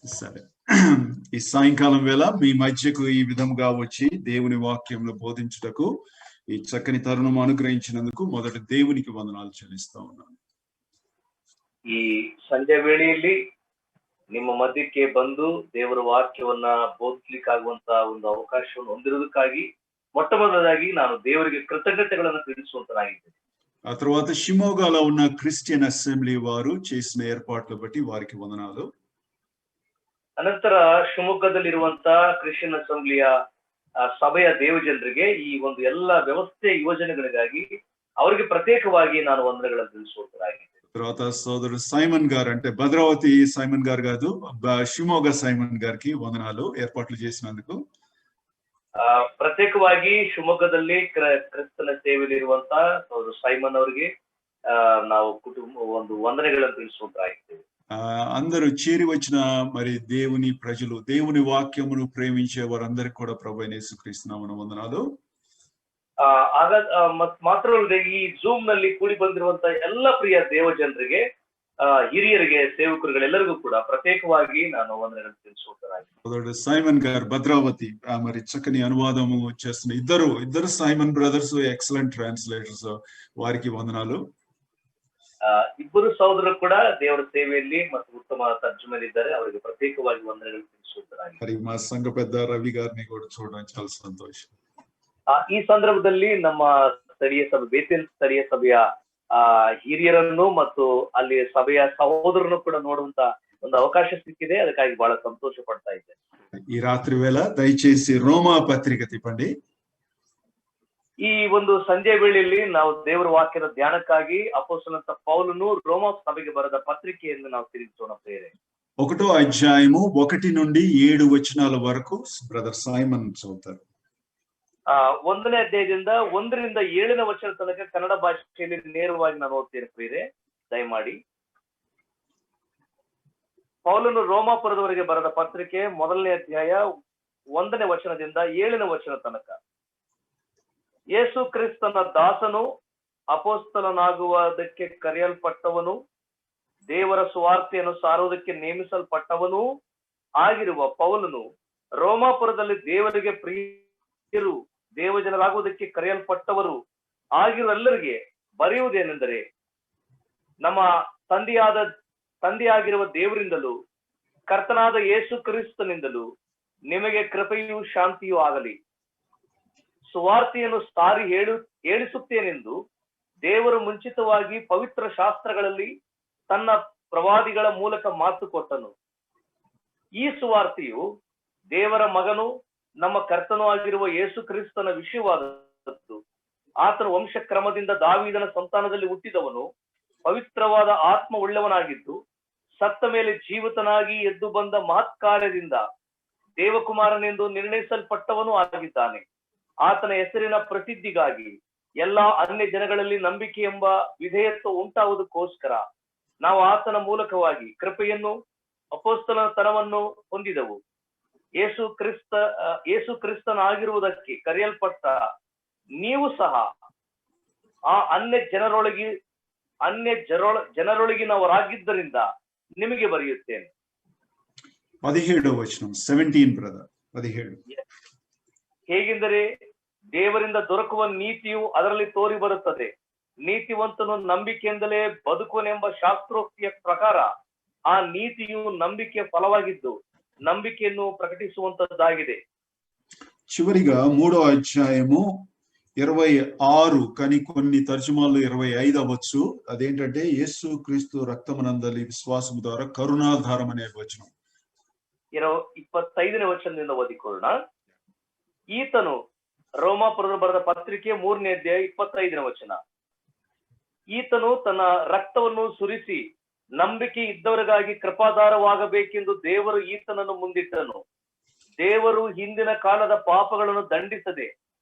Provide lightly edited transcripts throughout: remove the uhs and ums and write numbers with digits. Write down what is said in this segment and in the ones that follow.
సరే, ఈ సాయంకాలం వేళ మీ మధ్యకు ఈ విధముగా వచ్చి దేవుని వాక్యంలో బోధించుటకు ఈ చక్కని తరుణం అనుగ్రహించినందుకు మొదట దేవునికి వందనాలు చెల్లిస్తా ఉన్నాను. ಈ ಸಂಜೆ ವೇಳೆಯಲ್ಲಿ ನಿಮ್ಮ ಮಧ್ಯಕ್ಕೆ ಬಂದು ದೇವರ ವಾಕ್ಯವನ್ನ ಬೋಧಿಸಲಿಕ್ಕಾಗುವಂತ ಒಂದು ಅವಕಾಶವನ್ನು ಹೊಂದಿರುವುದಕ್ಕಾಗಿ ಮೊಟ್ಟ ಮೊದಲಾಗಿ ನಾನು ದೇವರಿಗೆ ಕೃತಜ್ಞತೆಗಳನ್ನು ತಿಳಿಸುವಂತನಾಗಿದ್ದೇನೆ. ఆ తర్వాత షిమోగాలో ఉన్న క్రిస్టియన్ అసెంబ్లీ వారు చేసిన ఏర్పాట్ల బట్టి వారికి వందనాలు. ಅನಂತರ ಶಿವಮೊಗ್ಗದಲ್ಲಿರುವಂತ ಕ್ರಿಶ್ಚಿಯನ್ ಅಸೆಂಬ್ಲಿಯ ಸಭೆಯ ದೇವಜನರಿಗೆ ಈ ಒಂದು ಎಲ್ಲ ವ್ಯವಸ್ಥೆ ಯೋಜನೆಗಳಿಗಾಗಿ ಅವರಿಗೆ ಪ್ರತ್ಯೇಕವಾಗಿ ನಾನು ವಂದನೆಗಳನ್ನು ತಿಳಿಸುವಂತನಾಗಿದ್ದೇನೆ. తర్వాత సోదరుడు సైమన్ గారు, అంటే భద్రావతి సైమన్ గారు కాదు, షిమోగ సైమన్ గారికి వందనాలు ఏర్పాట్లు చేసినందుకు. ಪ್ರತ್ಯೇಕವಾಗಿ ಶಿವಮೊಗ್ಗದಲ್ಲಿ ಕ್ರಿಸ್ತನ ಸೇವೆಯಲ್ಲಿರುವಂತ ಸೋದರ ಸೈಮನ್ ಅವರಿಗೆ ನಾವು ಕುಟುಂಬ ಒಂದು ವಂದನೆಗಳನ್ನು ತಿಳಿಸುವಂತರಾಗಿದ್ದೇವೆ. అందరూ చేరి వచ్చిన మరి దేవుని ప్రజలు, దేవుని వాక్యమును ప్రేమించే వారందరికీ కూడా ప్రభువైన యేసుక్రీస్తు నామమున వందనాలు. ಮಾತ್ರವಲ್ಲದೆ ಈ ಜೂಮ್ ನಲ್ಲಿ ಕೂಡಿ ಬಂದಿರುವಂತ ಎಲ್ಲ ಪ್ರಿಯ ದೇವಜನರಿಗೆ, ಹಿರಿಯರಿಗೆ, ಸೇವಕರುಗಳೆಲ್ಲರಿಗೂ ಕೂಡ ಪ್ರತ್ಯೇಕವಾಗಿ ನಾನು ವಂದನೆಗಳನ್ನು ತಿಳಿಸುವಂತರಾಗಿದ್ದೇನೆ. సైమన్ గారు భద్రావతి మరి చక్కని అనువాదము చేస్తున్న ఇద్దరు సైమన్ బ్రదర్స్, ఎక్సలెంట్ ట్రాన్స్లేటర్స్, వారికి వందనాలు. ಇಬ್ಬರು ಸಹೋದರರು ಕೂಡ ದೇವರ ಸೇವೆಯಲ್ಲಿ ಮತ್ತು ಉತ್ತಮ తర్జుమలిದ್ದಾರೆ, ಅವರಿಗೆ ಪ್ರತ್ಯೇಕವಾಗಿ ವಂದನೆಗಳನ್ನು ತಿಳಿಸುವಂತರಾಗಿದ್ದೇನೆ. మరి మా సంఘ పెద్ద రవి గారిని కూడా చూడడం చాలా సంతోషం. ಈ ಸಂದರ್ಭದಲ್ಲಿ ನಮ್ಮ ಸ್ಥಳೀಯ ಸಭೆ, ಬೇತೇಲ್ ಸ್ಥಳೀಯ ಸಭೆಯ ಹಿರಿಯರನ್ನು ಮತ್ತು ಅಲ್ಲಿ ಸಭೆಯ ಸಹೋದರನ್ನು ಕೂಡ ನೋಡುವಂತ ಒಂದು ಅವಕಾಶ ಸಿಕ್ಕಿದೆ. ಅದಕ್ಕಾಗಿ ಬಹಳ ಸಂತೋಷ ಪಡ್ತಾ ಇದ್ದೇನೆ. ಈ ರಾತ್ರಿ ವೇಳ ದಯచేసి ರೋಮಾ ಪತ್ರಿಕೆ ತಿಪ್ಪಂಡಿ. ಈ ಒಂದು ಸಂಜೆ ವೇಳೆಯಲ್ಲಿ ನಾವು ದೇವರ ವಾಕ್ಯದ ಧ್ಯಾನಕ್ಕಾಗಿ ಅಪೊಸ್ತಲನಾದ ಪೌಲನು ರೋಮಾ ಸಭೆಗೆ ಬರೆದ ಪತ್ರಿಕೆಯನ್ನು ನಾವು ತಿರುಗಿಸೋಣ ಪ್ರಿಯರೇ. 1వ అధ్యాయము 1 నుండి 7 వచనాల వరకు బ్రదర్ సైమన్ చదువుతారు. 1ನೇ ಅಧ್ಯಾಯದಿಂದ 1ರಿಂದ 7ನೇ ವಚನ ತನಕ ಕನ್ನಡ ಭಾಷೆಯಲ್ಲಿ ನೇರವಾಗಿ ನಾನು ಓದ್ತೇನೆ ಪ್ರಿಯರೇ, ದಯಮಾಡಿ. ಪೌಲನು ರೋಮಾಪುರದವರೆಗೆ ಬರೆದ ಪತ್ರಿಕೆ 1ನೇ ಅಧ್ಯಾಯ 1ನೇ ವಚನದಿಂದ 7ನೇ ವಚನ ತನಕ. ಯೇಸು ಕ್ರಿಸ್ತನ ದಾಸನು, ಅಪೊಸ್ತಲನಾಗುವುದಕ್ಕೆ ಕರೆಯಲ್ಪಟ್ಟವನು, ದೇವರ ಸುವಾರ್ತೆಯನ್ನು ಸಾರುವುದಕ್ಕೆ ನೇಮಿಸಲ್ಪಟ್ಟವನೂ ಆಗಿರುವ ಪೌಲನು, ರೋಮಾಪುರದಲ್ಲಿ ದೇವರಿಗೆ ಪ್ರಿಯರು, ದೇವಜನರಾಗುವುದಕ್ಕೆ ಕರೆಯಲ್ಪಟ್ಟವರು ಆಗಿರುವಲ್ಲರಿಗೆ ಬರೆಯುವುದೇನೆಂದರೆ, ನಮ್ಮ ತಂದೆಯಾಗಿರುವ ದೇವರಿಂದಲೂ ಕರ್ತನಾದ ಯೇಸು ಕ್ರಿಸ್ತನಿಂದಲೂ ನಿಮಗೆ ಕೃಪೆಯೂ ಶಾಂತಿಯೂ ಆಗಲಿ. ಸುವಾರ್ತೆಯನ್ನು ಸಾರಿ ಹೇಳಿಸುತ್ತೇನೆಂದು ದೇವರು ಮುಂಚಿತವಾಗಿ ಪವಿತ್ರ ಶಾಸ್ತ್ರಗಳಲ್ಲಿ ತನ್ನ ಪ್ರವಾದಿಗಳ ಮೂಲಕ ಮಾತು ಕೊಟ್ಟನು. ಈ ಸುವಾರ್ತೆಯು ದೇವರ ಮಗನು, ನಮ್ಮ ಕರ್ತನೂ ಆಗಿರುವ ಯೇಸು ಕ್ರಿಸ್ತನ ವಿಷಯವಾದದ್ದು. ಆತನ ವಂಶಕ್ರಮದಿಂದ ದಾವೀದನ ಸಂತಾನದಲ್ಲಿ ಹುಟ್ಟಿದವನು, ಪವಿತ್ರವಾದ ಆತ್ಮ ಉಳ್ಳವನಾಗಿದ್ದು, ಸತ್ತ ಮೇಲೆ ಜೀವಿತನಾಗಿ ಎದ್ದು ಬಂದ ಮಹತ್ ಕಾರ್ಯದಿಂದ ದೇವಕುಮಾರನೆಂದು ನಿರ್ಣಯಿಸಲ್ಪಟ್ಟವನು ಆಗಿದ್ದಾನೆ. ಆತನ ಹೆಸರಿನ ಪ್ರಸಿದ್ಧಿಗಾಗಿ ಎಲ್ಲಾ ಅನ್ಯ ಜನಗಳಲ್ಲಿ ನಂಬಿಕೆ ಎಂಬ ವಿಧೇಯತ್ವ ಉಂಟಾವುದಕ್ಕೋಸ್ಕರ ನಾವು ಆತನ ಮೂಲಕವಾಗಿ ಕೃಪೆಯನ್ನು, ಅಪೊಸ್ತಲತನವನ್ನು ಹೊಂದಿದೆವು. ಯೇಸು ಕ್ರಿಸ್ತನಾಗಿರುವುದಕ್ಕೆ ಕರೆಯಲ್ಪಟ್ಟ ನೀವು ಸಹ ಆ ಅನ್ಯ ಜನರೊಳಗಿನವರಾಗಿದ್ದರಿಂದ ನಿಮಗೆ ಬರೆಯುತ್ತೇನೆ. 17వ వచనం 17 ಬ್ರದರ್ 17. ಹೇಗೆಂದರೆ ದೇವರಿಂದ ದೊರಕುವ ನೀತಿಯು ಅದರಲ್ಲಿ ತೋರಿ ಬರುತ್ತದೆ. ನೀತಿವಂತನು ನಂಬಿಕೆಯಿಂದಲೇ ಬದುಕುವನೆಂಬ ಶಾಸ್ತ್ರೋಕ್ತಿಯ ಪ್ರಕಾರ ಆ ನೀತಿಯು ನಂಬಿಕೆಯ ಫಲವಾಗಿದ್ದು ನಂಬಿಕೆಯನ್ನು ಪ್ರಕಟಿಸುವಂತದ್ದಾಗಿದೆ. చివరిగా 3వ అధ్యాయము 26, కానీ కొన్ని తర్జుమాల్లో 25 అవ్వచ్చు. అదేంటంటే యేసు క్రీస్తు రక్తమునందలి విశ్వాసము ద్వారా కరుణాధారం అనే వచనం. 25ನೇ ವಚನದಿಂದ ಓದಿಕೊಳ್ಳೋಣ. ಈತನು, ರೋಮಾಪುರದ ಬರೆದ ಪತ್ರಿಕೆ 3ನೇ ಅಧ್ಯಾಯ 25ನೇ ವಚನ. ಈತನು ತನ್ನ ರಕ್ತವನ್ನು ಸುರಿಸಿ ನಂಬಿಕೆ ಇದ್ದವರಿಗಾಗಿ ಕೃಪಾಧಾರವಾಗಬೇಕೆಂದು ದೇವರು ಈತನನ್ನು ಮುಂದಿಟ್ಟನು. ದೇವರು ಹಿಂದಿನ ಕಾಲದ ಪಾಪಗಳನ್ನು ದಂಡಿಸದೆ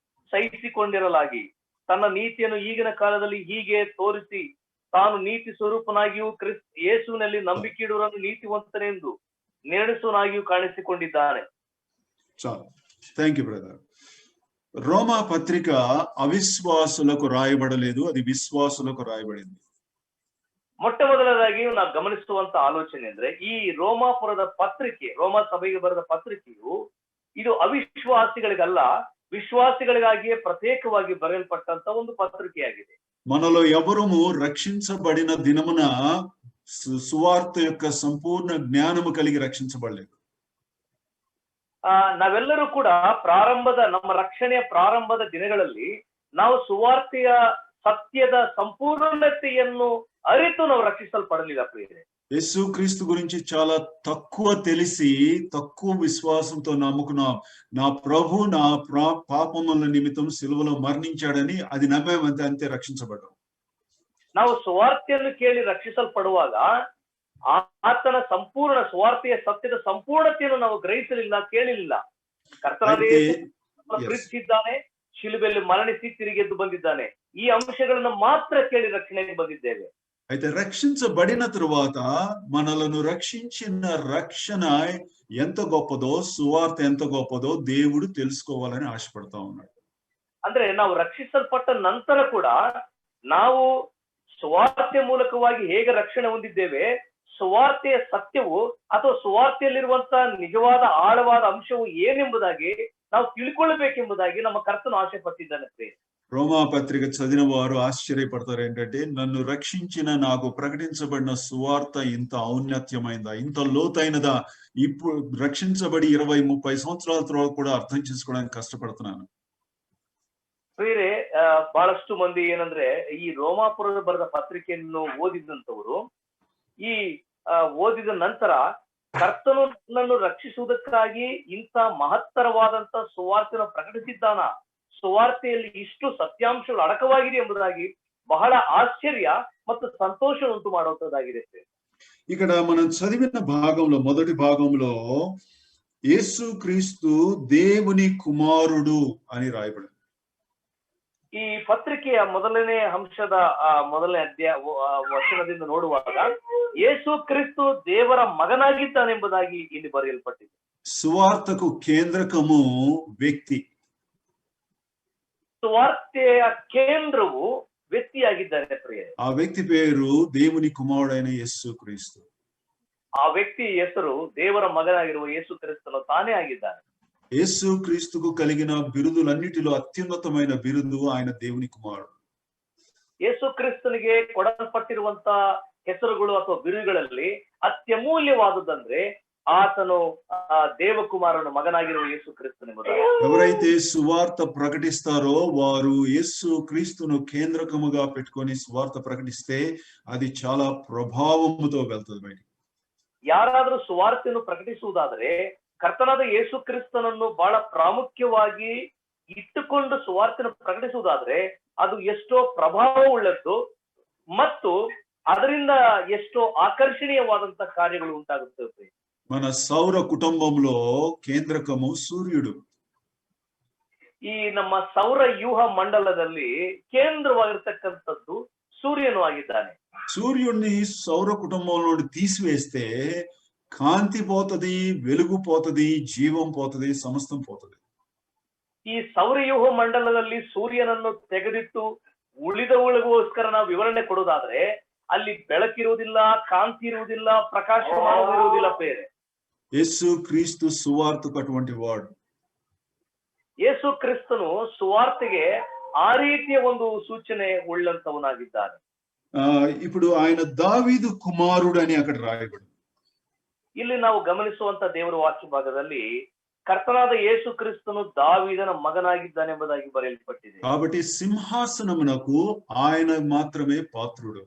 ಸಹಿಸಿಕೊಂಡಿರಲಾಗಿ ತನ್ನ ನೀತಿಯನ್ನು ಈಗಿನ ಕಾಲದಲ್ಲಿ ಹೀಗೆ ತೋರಿಸಿ, ತಾನು ನೀತಿ ಸ್ವರೂಪನಾಗಿಯೂ ಯೇಸುವಿನಲ್ಲಿ ನಂಬಿಕೆ ಇಡುವರನ್ನು ನೀತಿವಂತನೆಂದು ನಿರ್ಣಯಿಸುವನಾಗಿಯೂ ಕಾಣಿಸಿಕೊಂಡಿದ್ದಾನೆ. Thank you brother. రోమా పత్రిక అవిశ్వాసులకు రాయబడలేదు, అది విశ్వాసులకు రాయబడింది. ಮೊಟ್ಟ ಮೊದಲದಾಗಿ ನಾವು ಗಮನಿಸುವಂತ ಆಲೋಚನೆ ಅಂದ್ರೆ ಈ ರೋಮಾಪುರದ ಪತ್ರಿಕೆ, ರೋಮ ಸಭೆಗೆ ಬರೆದ ಪತ್ರಿಕೆಯು ಇದು ಅವಿಶ್ವಾಸಿಗಳಿಗಲ್ಲ, విశ్వాసిಗಳಿಗಾಗಿಯೇ ప్రత్యేకವಾಗಿ బరెల్పట్టంత ಒಂದು పత్రికయాಗಿದೆ. మనలో ఎవరము రక్షించబడిన దినమున సువార్త యొక్క సంపూర్ణ జ్ఞానము కలిగి రక్షించబడలేదు. ನಾವೆಲ್ಲರೂ ಕೂಡ ನಮ್ಮ ರಕ್ಷಣೆಯ ಪ್ರಾರಂಭದ ದಿನಗಳಲ್ಲಿ ನಾವು ಸುವಾರ್ತೆಯ ಸತ್ಯದ ಸಂಪೂರ್ಣತೆಯನ್ನು ಅರಿತು ನಾವು ರಕ್ಷಿಸಲ್ಪಡಲಿಲ್ಲ ಪ್ರಿಯರೇ. యేసు క్రీస్తు గురించి చాలా తక్కువ తెలిసి తక్కువ విశ్వాసంతో నమ్ముకున్నాం. నా ప్రభు నా పాపముల నిమిత్తం సిలువలో మరణించాడని అది నమ్మేమంతే, అంతే రక్షించబడ్డాం. ನಾವು ಸುವಾರ್ತೆಯನ್ನು ಕೇಳಿ ರಕ್ಷಿಸಲ್ಪಡುವಾಗ ಆತನ ಸಂಪೂರ್ಣ ಸುವಾರ್ತೆಯ ಸತ್ಯದ ಸಂಪೂರ್ಣತೆಯನ್ನು ನಾವು ಗ್ರಹಿಸಲಿಲ್ಲ, ಕೇಳಲಿಲ್ಲ. ಕರ್ತನಾದ ಪ್ರೀತಿಸಿದ್ದಾನೆ, ಶಿಲುಬೆಯಲ್ಲಿ ಮರಣಿಸಿ ತಿರುಗಿ ಎದ್ದು ಬಂದಿದ್ದಾನೆ, ಈ ಅಂಶಗಳನ್ನು ಮಾತ್ರ ಕೇಳಿ ರಕ್ಷಣೆಗೆ ಬಂದಿದ್ದೇವೆ. అయితే రక్షించబడిన తరువాత మనలను రక్షించిన రక్షణ ఎంత గొప్పదో, సువార్త ఎంత గొప్పదో దేవుడు తెలుసుకోవాలని ఆశపడతా ఉన్నాడు. ಅಂದ್ರೆ ನಾವು ರಕ್ಷಿಸಲ್ಪಟ್ಟ ನಂತರ ಕೂಡ ನಾವು ಸುವಾರ್ತೆ ಮೂಲಕವಾಗಿ ಹೇಗೆ ರಕ್ಷಣೆ ಹೊಂದಿದ್ದೇವೆ, ಸುವಾರ್ತೆಯ ಸತ್ಯವು ಅಥವಾ ಸುವಾರ್ತೆಯಲ್ಲಿರುವಂತಹ ನಿಜವಾದ ಆಳವಾದ ಅಂಶವು ಏನೆಂಬುದಾಗಿ ನಾವು ತಿಳ್ಕೊಳ್ಬೇಕೆಂಬುದಾಗಿ ನಮ್ಮ ಕರ್ತನು ಆಸೆ ಪಟ್ಟಿದ್ದಾನೆ. రోమా పత్రిక చదివిన వారు ఆశ్చర్యపడతారు. ఏంటంటే నన్ను రక్షించిన నాకు ప్రకటించబడిన సువార్త ఇంత ఔన్నత్యమైందా, ఇంత లోతైనదా, ఇప్పుడు రక్షించబడి 20-30 సంవత్సరాల తర్వాత కూడా అర్థం చేసుకోవడానికి కష్టపడుతున్నాను. ಬೇರೆ ಬಹಳಷ್ಟು ಮಂದಿ ಏನಂದ್ರೆ ಈ ರೋಮಾಪುರದ ಬರೆದ ಪತ್ರಿಕೆಯನ್ನು ಓದಿದಂತವರು ಈ ಓದಿದ ನಂತರ ಕರ್ತನು ನನ್ನನ್ನು ರಕ್ಷಿಸುವುದಕ್ಕಾಗಿ ಇಂಥ ಮಹತ್ತರವಾದಂತ ಸುವಾರ್ತೆಯನ್ನು ಪ್ರಕಟಿಸಿದ್ದಾನ, ಸುವಾರ್ತೆಯಲ್ಲಿ ಇಷ್ಟು ಸತ್ಯಾಂಶಗಳು ಅಡಕವಾಗಿದೆ ಎಂಬುದಾಗಿ ಬಹಳ ಆಶ್ಚರ್ಯ ಮತ್ತು ಸಂತೋಷ ಉಂಟು ಮಾಡುವಂತದ್ದಾಗಿದೆ. ఇక్కడ మనం చదివిన భాగంలో మొదటి భాగంలో యేసు క్రీస్తు దేవుని కుమారుడు అని రాయబడింది. ಈ ಪತ್ರಿಕೆಯ ಮೊದಲನೇ ಅಂಶದ ಮೊದಲನೇ ವಚನದಿಂದ ನೋಡುವಾಗ ಯೇಸು ಕ್ರಿಸ್ತು ದೇವರ ಮಗನಾಗಿದ್ದಾನೆಂಬುದಾಗಿ ಇಲ್ಲಿ ಬರೆಯಲ್ಪಟ್ಟಿದೆ. సువార్తకు కేంద్రకము వ్యక్తి. ಸುವಾರ್ತೆಯ ಕೇಂದ್ರವು ವ್ಯಕ್ತಿಯಾಗಿದ್ದಾರೆ ಪ್ರಿಯ. ಆ ವ್ಯಕ್ತಿ పేరు దేవుని కుమారుడైన యేసు క్రీస్తు. ಆ ವ್ಯಕ್ತಿ ಹೆಸರು ದೇವರ ಮಗನಾಗಿರುವ ಯೇಸು ಕ್ರಿಸ್ತನು ತಾನೇ ಆಗಿದ್ದಾನೆ. యేసు క్రీస్తుకు కలిగిన బిరుదులన్నిటిలో అత్యున్నతమైన బిరుదు ఆయన దేవుని కుమారుడు. ಯೇಸು ಕ್ರಿಸ್ತನಿಗೆ ಕೊಡಲ್ಪಟ್ಟಿರುವಂತ ಹೆಸರುಗಳು ಅಥವಾ ಬಿರುದುಗಳಲ್ಲಿ ಅತ್ಯಮೂಲ್ಯವಾದುದಂದ್ರೆ ಆತನು ದೇವಕುಮಾರನ ಮಗನಾಗಿರುವ ಯೇಸು ಕ್ರಿಸ್ತನೆಂಬುದಾಗಿ. ఎవరైతే సువార్త ప్రకటిస్తారో వారు యేసు క్రీస్తును కేంద్రకముగా పెట్టుకొని సువార్త ప్రకటిస్తే అది చాలా ప్రభావముతో వెళ్తుంది బయటికి. ಯಾರಾದರೂ ಸುವಾರ್ತೆಯನ್ನು ಪ್ರಕಟಿಸುವುದಾದರೆ ಕರ್ತನಾದ ಯೇಸು ಕ್ರಿಸ್ತನನ್ನು ಬಹಳ ಪ್ರಾಮುಖ್ಯವಾಗಿ ಇಟ್ಟುಕೊಂಡು ಸುವಾರ್ತೆಯನ್ನು ಪ್ರಕಟಿಸುವುದಾದ್ರೆ ಅದು ಎಷ್ಟೋ ಪ್ರಭಾವವುಳ್ಳದ್ದು ಮತ್ತು ಅದರಿಂದ ಎಷ್ಟೋ ಆಕರ್ಷಣೀಯವಾದಂತಹ ಕಾರ್ಯಗಳು ಉಂಟಾಗುತ್ತವೆ. మన సౌర కుటుంబంలో కేంద్రకము సూర్యుడు. ಈ ನಮ್ಮ ಸೌರ ವ್ಯೂಹ ಮಂಡಲದಲ್ಲಿ ಕೇಂದ್ರವಾಗಿರ್ತಕ್ಕಂಥದ್ದು ಸೂರ್ಯನು ಆಗಿದ್ದಾನೆ. సూర్యుడిని సౌర కుటుంబంలో నుండి తీసివేస్తే కాంతి పోతది, వెలుగు పోతది, జీవం పోతది, సమస్తం పోతది. ಈ ಸೌರವ್ಯೂಹ ಮಂಡಲದಲ್ಲಿ ಸೂರ್ಯನನ್ನು ತೆಗೆದಿಟ್ಟು ಉಳಿದವುಗಳಿಗೋಸ್ಕರ ನಾವು ವಿವರಣೆ ಕೊಡುವುದಾದ್ರೆ ಅಲ್ಲಿ ಬೆಳಕಿರುವುದಿಲ್ಲ, ಕಾಂತಿ ಇರುವುದಿಲ್ಲ, ಪ್ರಕಾಶಮಾನವಿರುವುದಿಲ್ಲ ಬೇರೆ. యేసు క్రీస్తు సువార్తకు అటువంటి వాడు. ಯೇಸು ಕ್ರಿಸ್ತನು ಸುವಾರ್ತೆಗೆ ಆ ರೀತಿಯ ಒಂದು ಸೂಚನೆ ಉಳ್ಳಂತವನಾಗಿದ್ದಾನೆ. ఇప్పుడు ఆయన దావీదు కుమారుడు అని అక్కడ రాయబడింది. ಇಲ್ಲಿ ನಾವು ಗಮನಿಸುವಂತ ದೇವರ ವಾಕ್ಯ ಭಾಗದಲ್ಲಿ ಕರ್ತನಾದ ಯೇಸು ಕ್ರಿಸ್ತನು ದಾವೀದನ ಮಗನಾಗಿದ್ದಾನೆಂಬುದಾಗಿ ಬರೆಯಲ್ಪಟ್ಟಿದೆ. కాబట్టి సింహాసనమునకు ఆయన మాత్రమే పాత్రుడు.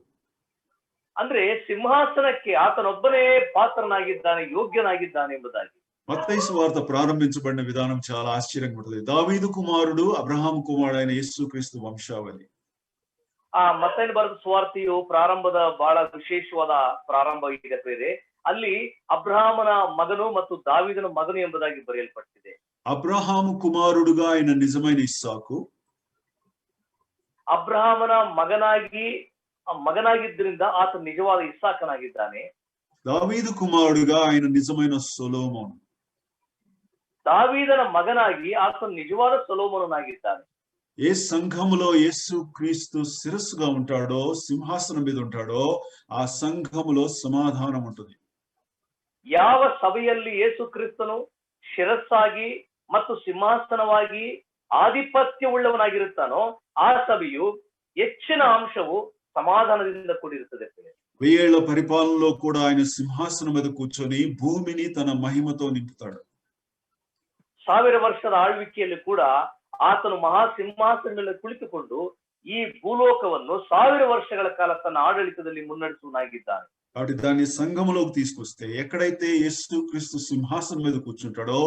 ಅಂದ್ರೆ ಸಿಂಹಾಸನಕ್ಕೆ ಆತನೊಬ್ಬನೇ ಪಾತ್ರನಾಗಿದ್ದಾನೆ, ಯೋಗ್ಯನಾಗಿದ್ದಾನೆ ಎಂಬುದಾಗಿ. మత్తయి సువార్త ప్రారంభించబడిన విధానం చాలా ఆశ్చర్యంగా ఉంటుంది. దావీదు కుమారుడు, అబ్రహాము కుమారుడైన యేసుక్రీస్తు వంశావళి. ಮತ್ತೈನ ಬರೆದ ಸುವಾರ್ತೆಯು ಪ್ರಾರಂಭದ ಬಹಳ ವಿಶೇಷವಾದ ಪ್ರಾರಂಭ ಇದೆ ಬೇರೆ. ಅಲ್ಲಿ ಅಬ್ರಹಾಮನ ಮಗನು ಮತ್ತು ದಾವೀದನ ಮಗನು ಎಂಬುದಾಗಿ ಬರೆಯಲ್ಪಟ್ಟಿದೆ. అబ్రహాము కుమారుడుగా ఆయన నిజమైన ఇస్సాకు, ಅಬ್ರಹಾಮನ ಮಗನಾಗಿದ್ದರಿಂದ ಆತ ನಿಜವಾದ ಇಸ್ಸಾಕನಾಗಿದ್ದಾನೆ. దావీదు కుమారుడుగా ఆయన నిజమైన సొలొమోను. ದಾವೀದನ ಮಗನಾಗಿ ಆತ ನಿಜವಾದ ಸೊಲೊಮೋನನಾಗಿದ್ದಾನೆ. ఏ సంఘములో యేసు క్రీస్తు శిరస్సుగా ఉంటాడో, సింహాసనం మీద ఉంటాడో ఆ సంఘములో సమాధానం ఉంటుంది. ಯಾವ ಸಭೆಯಲ್ಲಿ ಯೇಸು ಕ್ರಿಸ್ತನು ಶಿರಸ್ಸಾಗಿ ಮತ್ತು ಸಿಂಹಾಸನವಾಗಿ ಆಧಿಪತ್ಯವುಳ್ಳವನಾಗಿರುತ್ತಾನೋ ಆ ಸಭೆಯು ಹೆಚ್ಚಿನ ಅಂಶವು ಸಮಾಧಾನದಿಂದ ಕೂಡಿರುತ್ತದೆ. 1000 ఏళ్ల పరిపాలనలో కూడా ఆయన సింహాసనం మీద కూర్చొని భూమిని తన మహిమతో నింపుతాడు. 1000 ವರ್ಷದ ಆಳ್ವಿಕೆಯಲ್ಲಿ ಕೂಡ ಆತನು ಮಹಾಸಿಂಹಾಸನದ ಮೇಲೆ ಕುಳಿತುಕೊಂಡು ಈ ಭೂಲೋಕವನ್ನು 1000 ವರ್ಷಗಳ ಕಾಲ ತನ್ನ ಆಡಳಿತದಲ್ಲಿ ಮುನ್ನಡೆಸುವನಾಗಿದ್ದಾನೆ. కాబట్టి దాన్ని సంఘములోకి తీసుకొస్తే ఎక్కడైతే యేసు క్రీస్తు సింహాసనం మీద కూర్చుంటాడో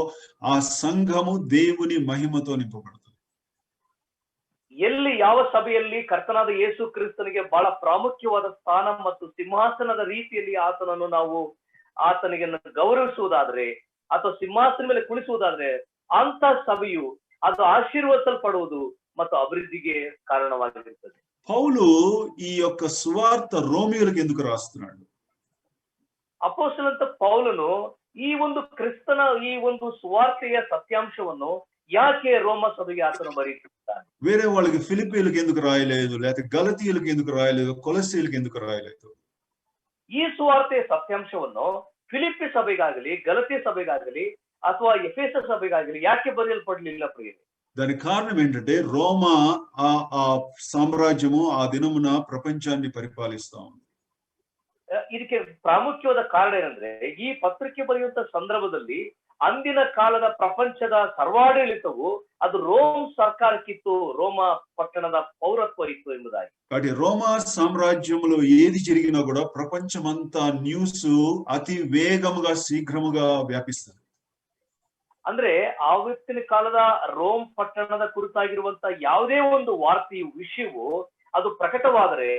ఆ సంఘము దేవుని మహిమతో నింపబడుతుంది. ಎಲ್ಲಿ ಯಾವ ಸಭೆಯಲ್ಲಿ ಕರ್ತನಾದ ಯೇಸು ಕ್ರಿಸ್ತನಿಗೆ ಬಹಳ ಪ್ರಾಮುಖ್ಯವಾದ ಸ್ಥಾನ ಮತ್ತು ಸಿಂಹಾಸನದ ರೀತಿಯಲ್ಲಿ ಆತನನ್ನು ನಾವು ಆತನಿಗೆ ಗೌರವಿಸುವುದಾದ್ರೆ ಅಥವಾ ಸಿಂಹಾಸನ ಮೇಲೆ ಕುಳಿಸುವುದಾದ್ರೆ ಅಂತ ಸಭೆಯು ಅದು ಆಶೀರ್ವದಿಸಲ್ಪಡುವುದು ಮತ್ತು ಅಭಿವೃದ್ಧಿಗೆ ಕಾರಣವಾಗಿರುತ್ತದೆ. పౌలు ఈ యొక్క సువార్త రోమియోలకు ఎందుకు రాస్తున్నాడు? ಅಪೊಸ್ತಲನಾದ ಪೌಲನು ಈ ಒಂದು ಕ್ರಿಸ್ತನ ಈ ಒಂದು ಸುವಾರ್ತೆಯ ಸತ್ಯಾಂಶವನ್ನು ಯಾಕೆ ರೋಮ ಸಭೆಗೆ ಆತನು ಬರೆಯುತ್ತಿದ್ದಾನೆ? వేరే వాళ్ళకి ఫిలిప్పీలకు ఎందుకు రాయలేదు, లేకపోతే గలతీయులకు ఎందుకు రాయలేదు, కొలస్సీలకు ఎందుకు రాయలేదు? ಈ ಸುವಾರ್ತೆಯ ಸತ್ಯಾಂಶವನ್ನು ಫಿಲಿಪ್ಪಿ ಸಭೆಗಾಗಲಿ, ಗಲತಿ ಸಭೆಗಾಗಲಿ ಅಥವಾ ಎಫೆಸ ಸಭೆಗಾಗಲಿ ಯಾಕೆ ಬರೆಯಲ್ಪಡಲಿಲ್ಲ ಪ್ರಿಯರೇ? దానికి కారణం ఏంటంటే రోమా ఆ సామ్రాజ్యము ఆ దినమున ప్రపంచాన్ని పరిపాలిస్తా ఉంది. ಇದಕ್ಕೆ ಪ್ರಾಮುಖ್ಯವಾದ ಕಾರಣ ಏನಂದ್ರೆ ಈ ಪತ್ರಿಕೆ ಬರೆಯುವಂತ ಸಂದರ್ಭದಲ್ಲಿ ಅಂದಿನ ಕಾಲದ ಪ್ರಪಂಚದ ಸರ್ವಾಡಳಿತವು ಅದು ರೋಮ್ ಸರ್ಕಾರಕ್ಕಿತ್ತು, ರೋಮ ಪಟ್ಟಣದ ಪೌರತ್ವ ಇತ್ತು ಎಂಬುದಾಗಿ. కాబట్టి రోమా సామ్రాజ్యములో ఏది జరిగినా కూడా ప్రపంచమంతా న్యూస్ అతి వేగముగా శీఘ్రముగా వ్యాపిస్తుంది. ಅಂದ್ರೆ ಆವತ್ತಿನ ಕಾಲದ ರೋಮ್ ಪಟ್ಟಣದ ಕುರಿತಾಗಿರುವಂತ ಯಾವುದೇ ಒಂದು ವಾರ್ತೆಯು ವಿಷಯವು ಅದು ಪ್ರಕಟವಾದರೆ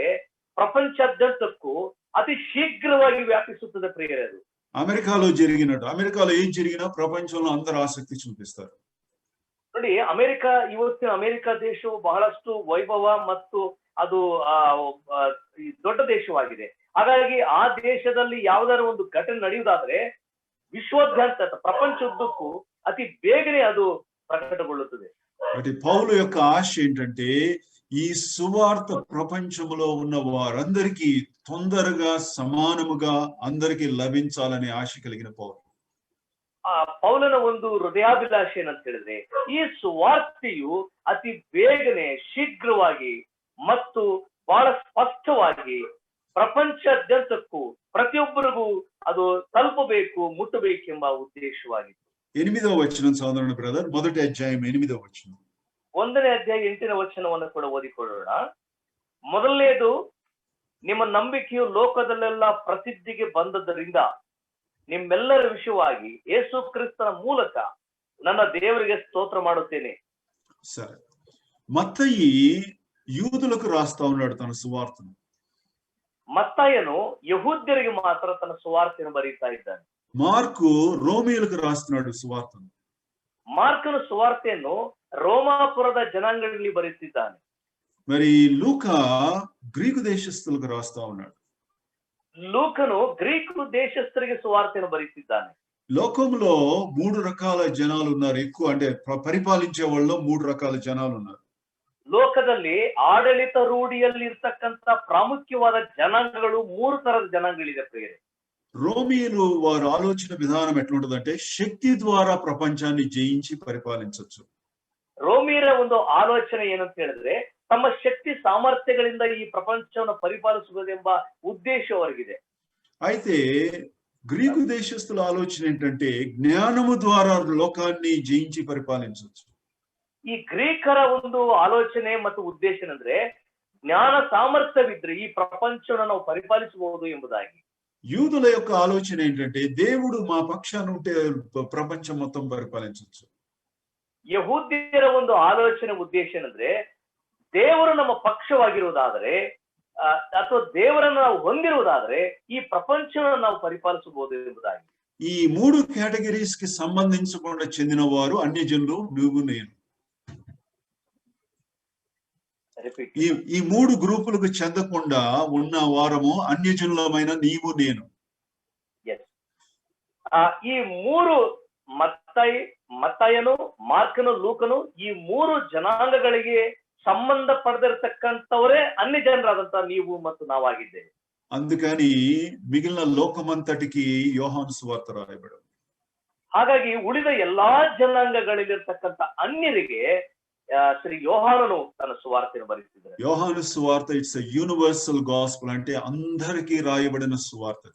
ಪ್ರಪಂಚಾದ್ಯಂತಕ್ಕೂ అతి శీఘ్రವಾಗಿ వ్యాపిస్తుంది ప్రియరೇ. ಅದು అమెరికాలో జరిగినట్టు అమెరికాలో ఏం జరిగినా ప్రపంచంలో అందరూ ఆసక్తి చూపిస్తారు. ನೋಡಿ, ಇವತ್ತಿನ ಅಮೆರಿಕ ದೇಶವು ಬಹಳಷ್ಟು ವೈಭವ ಮತ್ತು ಅದು ದೊಡ್ಡ ದೇಶವಾಗಿದೆ. ಹಾಗಾಗಿ ಆ ದೇಶದಲ್ಲಿ ಯಾವ್ದಾದ್ರು ಒಂದು ಘಟನೆ ನಡೆಯುವುದಾದ್ರೆ ವಿಶ್ವಾದ್ಯಂತ ಪ್ರಪಂಚದುದ್ದಕ್ಕೂ అతి ಬೇಗನೆ ಅದು ప్రకటಗೊಳ್ಳುತ್ತದೆ. అంటే పౌలు యొక్క ఆశ ఏంటంటే ఈ సువార్త ప్రపంచంలో ఉన్న వారందరికీ తొందరగా సమానముగా అందరికీ లభించాలనే ఆశ కలిగిన పౌలు. ಪೌಲನ ಒಂದು ಹೃದಯಾಭಿಲಾಷೆ ಏನಂತ ಹೇಳಿದ್ರೆ ಈ ಸುವಾರ್ತೆಯು ಅತಿ ಬೇಗನೆ ಶೀಘ್ರವಾಗಿ ಮತ್ತು ಬಹಳ ಸ್ಪಷ್ಟವಾಗಿ ಪ್ರಪಂಚಾದ್ಯಂತಕ್ಕೂ ಪ್ರತಿಯೊಬ್ಬರಿಗೂ ಅದು ತಲುಪಬೇಕು, ಮುಟ್ಟಬೇಕೆಂಬ ಉದ್ದೇಶವಾಗಿತ್ತು. 8వ వచనం చదవండి బ్రదర్. మొదటి అధ్యాయం 8వ వచనం. 1ನೇ ಅಧ್ಯಾಯ 8ನೇ ವಚನವನ್ನು ಕೂಡ ಓದಿಕೊಳ್ಳೋಣ. ಮೊದಲನೇದು, ನಿಮ್ಮ ನಂಬಿಕೆಯು ಲೋಕದಲ್ಲೆಲ್ಲ ಪ್ರಸಿದ್ಧಿಗೆ ಬಂದದ್ದರಿಂದ ನಿಮ್ಮೆಲ್ಲರ ವಿಷಯವಾಗಿ ಯೇಸು ಕ್ರಿಸ್ತನ ಮೂಲಕ ನನ್ನ ದೇವರಿಗೆ ಸ್ತೋತ್ರ ಮಾಡುತ್ತೇನೆ. సరే, మత్తయి యూదులకు రాస్తా ఉన్నాడు తన సువార్తను. ಮತ್ತಾಯನು ಯಹೂದ್ಯರಿಗೆ ಮಾತ್ರ ತನ್ನ ಸುವಾರ್ತೆಯನ್ನು ಬರೀತಾ ಇದ್ದಾನೆ. మార్కు రోమియోలకు రాస్తున్నాడు సువార్తను. ಮಾರ್ಕನು ಸುವಾರ್ತೆಯನ್ನು ರೋಮಾಪುರದ ಜನಾಂಗಗಳಲ್ಲಿ ಬರೆಯುತ್ತಿದ್ದಾನೆ. మరి లూకా గ్రీకు దేశస్థులకు రాస్తా ఉన్నాడు. ಲೂಕನು ಗ್ರೀಕು ದೇಶಸ್ಥರಿಗೆ ಸುವಾರ್ತೆಯನ್ನು ಬರೆಯುತ್ತಿದ್ದಾನೆ. లోకంలో 3 రకాల జనాలు ఉన్నారు. ఎక్కువ అంటే పరిపాలించే వాళ్ళు 3 రకాల జనాలు ఉన్నారు. ಲೋಕದಲ್ಲಿ ಆಡಳಿತ ರೂಢಿಯಲ್ಲಿ ಇರ್ತಕ್ಕಂತ ಪ್ರಾಮುಖ್ಯವಾದ ಜನಾಂಗಗಳು 3 ತರದ ಜನಾಂಗಗಳಿದೆ ಪ್ರಿಯರೇ. రోమియోలు వారి ఆలోచన విధానం ఎట్లుంటదంటే శక్తి ద్వారా ప్రపంచాన్ని జయించి పరిపాలించవచ్చు. ರೋಮಿಯರ ಒಂದು ಆಲೋಚನೆ ಏನಂತ ಹೇಳಿದ್ರೆ ತಮ್ಮ ಶಕ್ತಿ ಸಾಮರ್ಥ್ಯಗಳಿಂದ ಈ ಪ್ರಪಂಚವನ್ನು ಪರಿಪಾಲಿಸುವುದೆಂಬ ಉದ್ದೇಶ ಅವರಿಗಿದೆ. అయితే గ్రీకు దేశస్థుల ఆలోచన ఏంటంటే జ్ఞానము ద్వారా లోకాన్ని జయించి పరిపాలించవచ్చు. ಈ ಗ್ರೀಕರ ಒಂದು ಆಲೋಚನೆ ಮತ್ತು ಉದ್ದೇಶ ಏನಂದ್ರೆ ಜ್ಞಾನ ಸಾಮರ್ಥ್ಯವಿದ್ರೆ ಈ ಪ್ರಪಂಚವನ್ನು ನಾವು ಪರಿಪಾಲಿಸಬಹುದು ಎಂಬುದಾಗಿ. యూదుల యొక్క ఆలోచన ఏంటంటే దేవుడు మా పక్షాన ఉంటే ప్రపంచం మొత్తం పరిపాలించవచ్చు. ಯಹೂದ್ಯರ ಒಂದು ಆಲೋಚನೆ ಉದ್ದೇಶ ಏನಂದ್ರೆ ದೇವರು ನಮ್ಮ ಪಕ್ಷವಾಗಿರುವುದಾದರೆ ಅಥವಾ ದೇವರನ್ನು ನಾವು ಹೊಂದಿರುವುದಾದರೆ ಈ ಪ್ರಪಂಚವನ್ನು ನಾವು ಪರಿಪಾಲಿಸಬಹುದು ಎಂಬುದಾಗಿ. ఈ 3 కేటగిరీస్ కి సంబంధించకుండా చెందిన వారు అన్యజనులు, నువ్వు నేను. ఈ 3 గ్రూపులకు చెందకుండా ఉన్న వారము అన్యజనులమైన నీవు నేను. ఈ 3 ಮತ್ತಾಯನು, ಮಾರ್ಕನು, ಲೂಕನು ಈ 3 ಜನಾಂಗಗಳಿಗೆ ಸಂಬಂಧ ಪಡೆದಿರತಕ್ಕಂಥವರೇ ಅನ್ಯ ಜನರಾದಂತ ನೀವು ಮತ್ತು ನಾವಾಗಿದ್ದೇವೆ. అందుకని మిగిలిన లోకమంతటికి యోహాను సువార్త రాయబడింది. ಹಾಗಾಗಿ ಉಳಿದ ಎಲ್ಲಾ ಜನಾಂಗಗಳಲ್ಲಿರ್ತಕ್ಕಂಥ ಅನ್ಯರಿಗೆ ಶ್ರೀ ಯೋಹಾನನು ತನ್ನ ಸುವಾರ್ತೆಯನ್ನು ಬರೆಯುತ್ತಿದ್ದಾರೆ. యోహాను సువార్త ఇట్స్ ఎ యూనివర్సల్ గాస్పెల్, అంటే అందరికీ రాయబడిన సువార్త.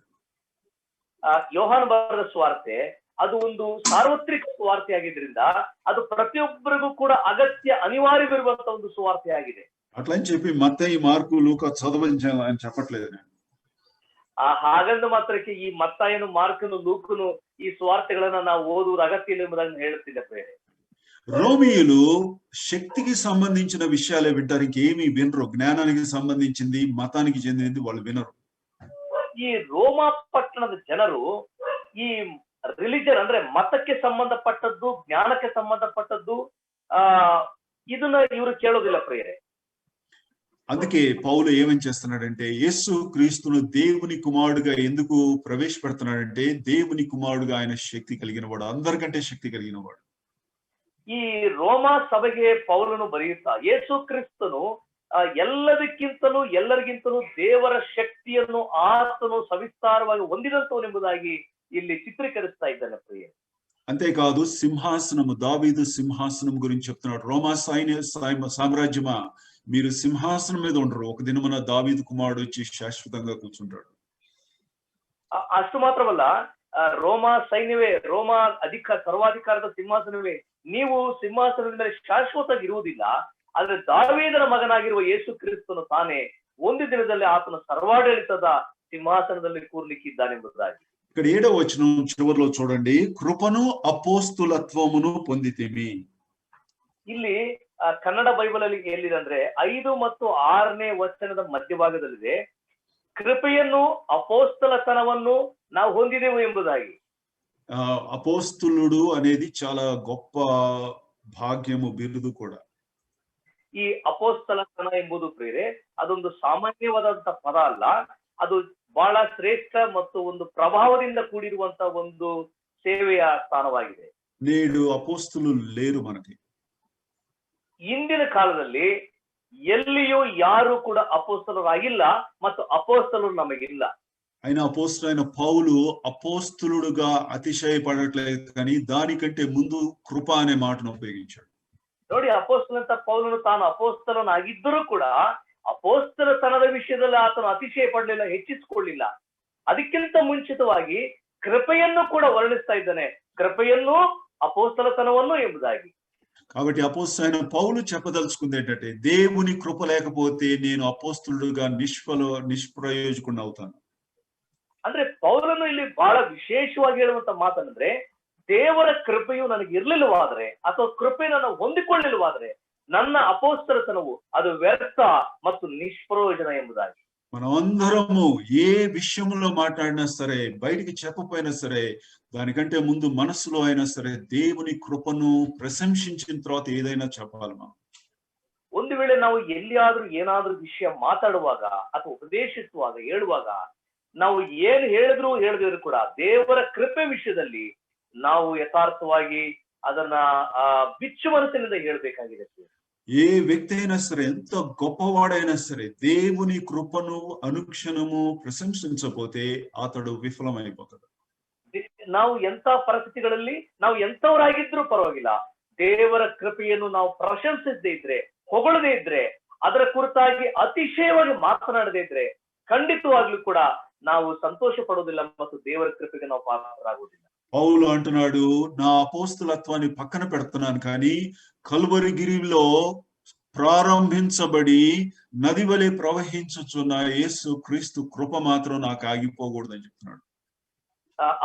ಯೋಹಾನ ಬರೆದ ಸುವಾರ್ತೆ ಅದು ಒಂದು ಸಾರ್ವತ್ರಿಕ ಸುವಾರ್ತೆ ಆಗಿದ್ರಿಂದ ಅದು ಪ್ರತಿಯೊಬ್ಬರಿಗೂ ಕೂಡ ಅಗತ್ಯ ಅನಿವಾರ್ಯವಿರುವಂತ ಒಂದು ಸುವಾರ್ತೆ ಆಗಿದೆ. అట్లని చెప్పి మత్తయి, మార్కు, లూకా చదవని అని చెప్పట్లేదు నేను. ಹಾಗಂದು ಮಾತ್ರಕ್ಕೆ ಈ ಮತ್ತಾಯನು, ಮಾರ್ಕನು, ಲೂಕನು ಈ ಸುವಾರ್ತೆಗಳನ್ನ ನಾವು ಓದುವುದು ಅಗತ್ಯ ಇಲ್ಲ ಎಂಬುದನ್ನು ಹೇಳುತ್ತಿಲ್ಲ ಪ್ರೇರೆ. రోమియులు శక్తికి సంబంధించిన విషయాలే వింటారు, ఇంకేమీ వినరు. జ్ఞానానికి సంబంధించింది, మతానికి చెందినది వాళ్ళు వినరు. ಈ ರೋಮಾ ಪಟ್ಟಣದ ಜನರು ಈ ರಿಲಿಜನ್ ಅಂದ್ರೆ ಮತಕ್ಕೆ ಸಂಬಂಧಪಟ್ಟದ್ದು, ಜ್ಞಾನಕ್ಕೆ ಸಂಬಂಧಪಟ್ಟದ್ದು ಇದನ್ನ ಇವರು ಕೇಳೋದಿಲ್ಲ ಪ್ರೇರೆ. అందుకే పౌలు ఏమని చేస్తున్నాడంటే, యేసు క్రీస్తును దేవుని కుమారుడుగా ఎందుకు ప్రవేశపెడుతున్నాడంటే, దేవుని కుమారుడుగా ఆయన శక్తి కలిగిన వాడు, అందరికంటే శక్తి కలిగిన వాడు. ಈ ರೋಮಾ ಸಭೆಗೆ ಪೌಲನು ಬರೆಯುತ್ತಾ ಯೇಸು ಕ್ರಿಸ್ತನು ಎಲ್ಲದಕ್ಕಿಂತಲೂ ಎಲ್ಲರಿಗಿಂತಲೂ ದೇವರ ಶಕ್ತಿಯನ್ನು ಆತನು ಸವಿಸ್ತಾರವಾಗಿ ಹೊಂದಿದಂತವನೆಂಬುದಾಗಿ ಇಲ್ಲಿ ಚಿತ್ರೀಕರಿಸ್ತಾ ಇದ್ದಾನೆ ಪ್ರಿಯ. అంతేకాదు సింహాసనము, దావీదు సింహాసనం గురించి చెప్తున్నాడు. రోమా సామ్రాజ్యమా, మీరు సింహాసనం మీద ఉండరు, ఒక దినమున దావీదు కుమారుడు వచ్చి శాశ్వతంగా కూర్చుంటాడు. ಅಷ್ಟು ಮಾತ್ರವಲ್ಲ, ರೋಮಾ ಸೈನ್ಯವೇ, ರೋಮಾ ಸರ್ವಾಧಿಕಾರದ ಸಿಂಹಾಸನವೇ, ನೀವು ಸಿಂಹಾಸನದ ಮೇಲೆ ಶಾಶ್ವತವಾಗಿ ಇರುವುದಿಲ್ಲ, ಆದ್ರೆ ದಾವೀದನ ಮಗನಾಗಿರುವ ಯೇಸು ಕ್ರಿಸ್ತನು ತಾನೇ ಒಂದು ದಿನದಲ್ಲಿ ಆತನ ಸರ್ವಾಡಳಿತದ ಸಿಂಹಾಸನದಲ್ಲಿ ಕೂರ್ಲಿಕ್ಕಿದ್ದಾನೆಂಬುದಾಗಿ. ఇక్కడ 7వ వచనం చివరిలో చూడండి, కృపను అపోస్తులత్వమును పొందితిమి. ಇಲ್ಲಿ ಕನ್ನಡ ಬೈಬಲ್ ಅಲ್ಲಿ ಎಲ್ಲಿದೆ ಅಂದ್ರೆ 5 ಮತ್ತು 6ನೇ ವಚನದ ಮಧ್ಯಭಾಗದಲ್ಲಿದೆ, ಕೃಪೆಯನ್ನು ಅಪೋಸ್ತಲತನವನ್ನು ನಾವು ಹೊಂದಿದೆವು ಎಂಬುದಾಗಿ. అపోస్తులుడు అనేది చాలా గొప్ప భాగ్యము, బిరుదు కూడా. ಈ ಅಪೋಸ್ತಲತನ ಎಂಬುದು ಪ್ರೇರೆ ಅದೊಂದು ಸಾಮಾನ್ಯವಾದಂತ ಪದ ಅಲ್ಲ, ಅದು ಬಹಳ ಶ್ರೇಷ್ಠ ಮತ್ತು ಒಂದು ಪ್ರಭಾವದಿಂದ ಕೂಡಿರುವಂತ ಒಂದು ಸೇವೆಯ ಸ್ಥಾನವಾಗಿದೆ. నేడు అపోస్తులు లేరు మనకి. ಇಂದಿನ ಕಾಲದಲ್ಲಿ ಎಲ್ಲಿಯೂ ಯಾರು ಕೂಡ ಅಪೋಸ್ತಲರಾಗಿಲ್ಲ ಮತ್ತು ಅಪೋಸ್ತಲರು ನಮಗಿಲ್ಲ. ఆయన అపోస్తులైన పౌలు అపోస్తులుడుగా అతిశయపడట్లేదు, కానీ దానికంటే ముందు కృప అనే మాటను ఉపయోగించాడు. ನೋಡಿ, ಅಪೋಸ್ತಲಂತ ಪೌಲನು ತಾನು ಅಪೋಸ್ತಲನಾಗಿದ್ದರೂ ಕೂಡ ಅಪೋಸ್ತಲತನದ ವಿಷಯದಲ್ಲಿ ಆತನು ಅತಿಶಯ ಪಡಲಿಲ್ಲ, ಹೆಚ್ಚಿಸಿಕೊಳ್ಳಿಲ್ಲ. ಅದಕ್ಕಿಂತ ಮುಂಚಿತವಾಗಿ ಕೃಪೆಯನ್ನು ಕೂಡ ವರ್ಣಿಸ್ತಾ ಇದ್ದಾನೆ, ಕೃಪೆಯನ್ನು ಅಪೋಸ್ತಲತನವನ್ನು ಎಂಬುದಾಗಿ. కాబట్టి అపోస్తులైన పౌలు చెప్పదలుచుకుంది ఏంటంటే, దేవుని కృప లేకపోతే నేను అపోస్తులుడుగా నిష్ప్రయోజకుడిని అవుతాను. ಅಂದ್ರೆ ಪೌಲನು ಇಲ್ಲಿ ಬಹಳ ವಿಶೇಷವಾಗಿ ಹೇಳುವಂತ ಮಾತಂದ್ರೆ, ದೇವರ ಕೃಪೆಯು ನನಗೆ ಇರ್ಲಿಲ್ಲವಾದ್ರೆ ಅಥವಾ ಕೃಪೆ ನನ್ನ ಹೊಂದಿಕೊಳ್ಳಿಲ್ಲವಾದ್ರೆ ನನ್ನ ಅಪೋಸ್ತಲತನವು ಅದು ವ್ಯರ್ಥ ಮತ್ತು ನಿಷ್ಪ್ರಯೋಜನ ಎಂಬುದಾಗಿ. మనం అందరము ఏ విషయంలో మాట్లాడినా సరే, బయటికి చెప్పపోయినా సరే, దానికంటే ముందు మనసులో అయినా సరే దేవుని కృపను ప్రశంసించిన తర్వాత ఏదైనా చెప్పాలి. మనం ಒಂದು ವೇಳೆ ನಾವು ಎಲ್ಲಿಯಾದ್ರೂ ಏನಾದ್ರೂ ವಿಷಯ ಮಾತಾಡುವಾಗ ಅಥವಾ ಉಪದೇಶಿಸುವಾಗ ಹೇಳುವಾಗ ನಾವು ಏನ್ ಹೇಳಿದ್ರು ಕೂಡ ದೇವರ ಕೃಪೆ ವಿಷಯದಲ್ಲಿ ನಾವು ಯಥಾರ್ಥವಾಗಿ ಅದನ್ನ ಬಿಚ್ಚು ಮನಸ್ಸಿನಿಂದ ಹೇಳ್ಬೇಕಾಗಿದೆ. ఏ వ్యక్తి అయినా సరే, ఎంత గొప్పవాడైనా సరే, దేవుని కృపను అనుక్షణము ప్రశంసించకపోతే అతడు విఫలమైపోతాడు. ನಾವು ಎಂತ ಪರಿಸ್ಥಿತಿಗಳಲ್ಲಿ ನಾವು ಎಂತವರಾಗಿದ್ರೂ ಪರವಾಗಿಲ್ಲ, ದೇವರ ಕೃಪೆಯನ್ನು ನಾವು ಪ್ರಶಂಸಿಸದೇ ಇದ್ರೆ, ಹೊಗಳದೇ ಇದ್ರೆ, ಅದರ ಕುರಿತಾಗಿ ಅತಿಶಯವಾಗಿ ಮಾತನಾಡದೇ ಇದ್ರೆ ಖಂಡಿತವಾಗ್ಲೂ ಕೂಡ ನಾವು ಸಂತೋಷ ಪಡೋದಿಲ್ಲ ಮತ್ತು ದೇವರ ಕೃಪೆಗೆ ನಾವು ಪಾತ್ರರಾಗುವುದಿಲ್ಲ. పౌలు అంటున్నాడు, నా అపోస్తులత్వాన్ని పక్కన పెడుతున్నాను, కానీ కల్వరిగిరిలో ప్రారంభించబడి నది వలె ప్రవహించుచున్న యేసు క్రీస్తు కృప మాత్రం నాకు ఆగిపోకూడదని చెప్తున్నాడు.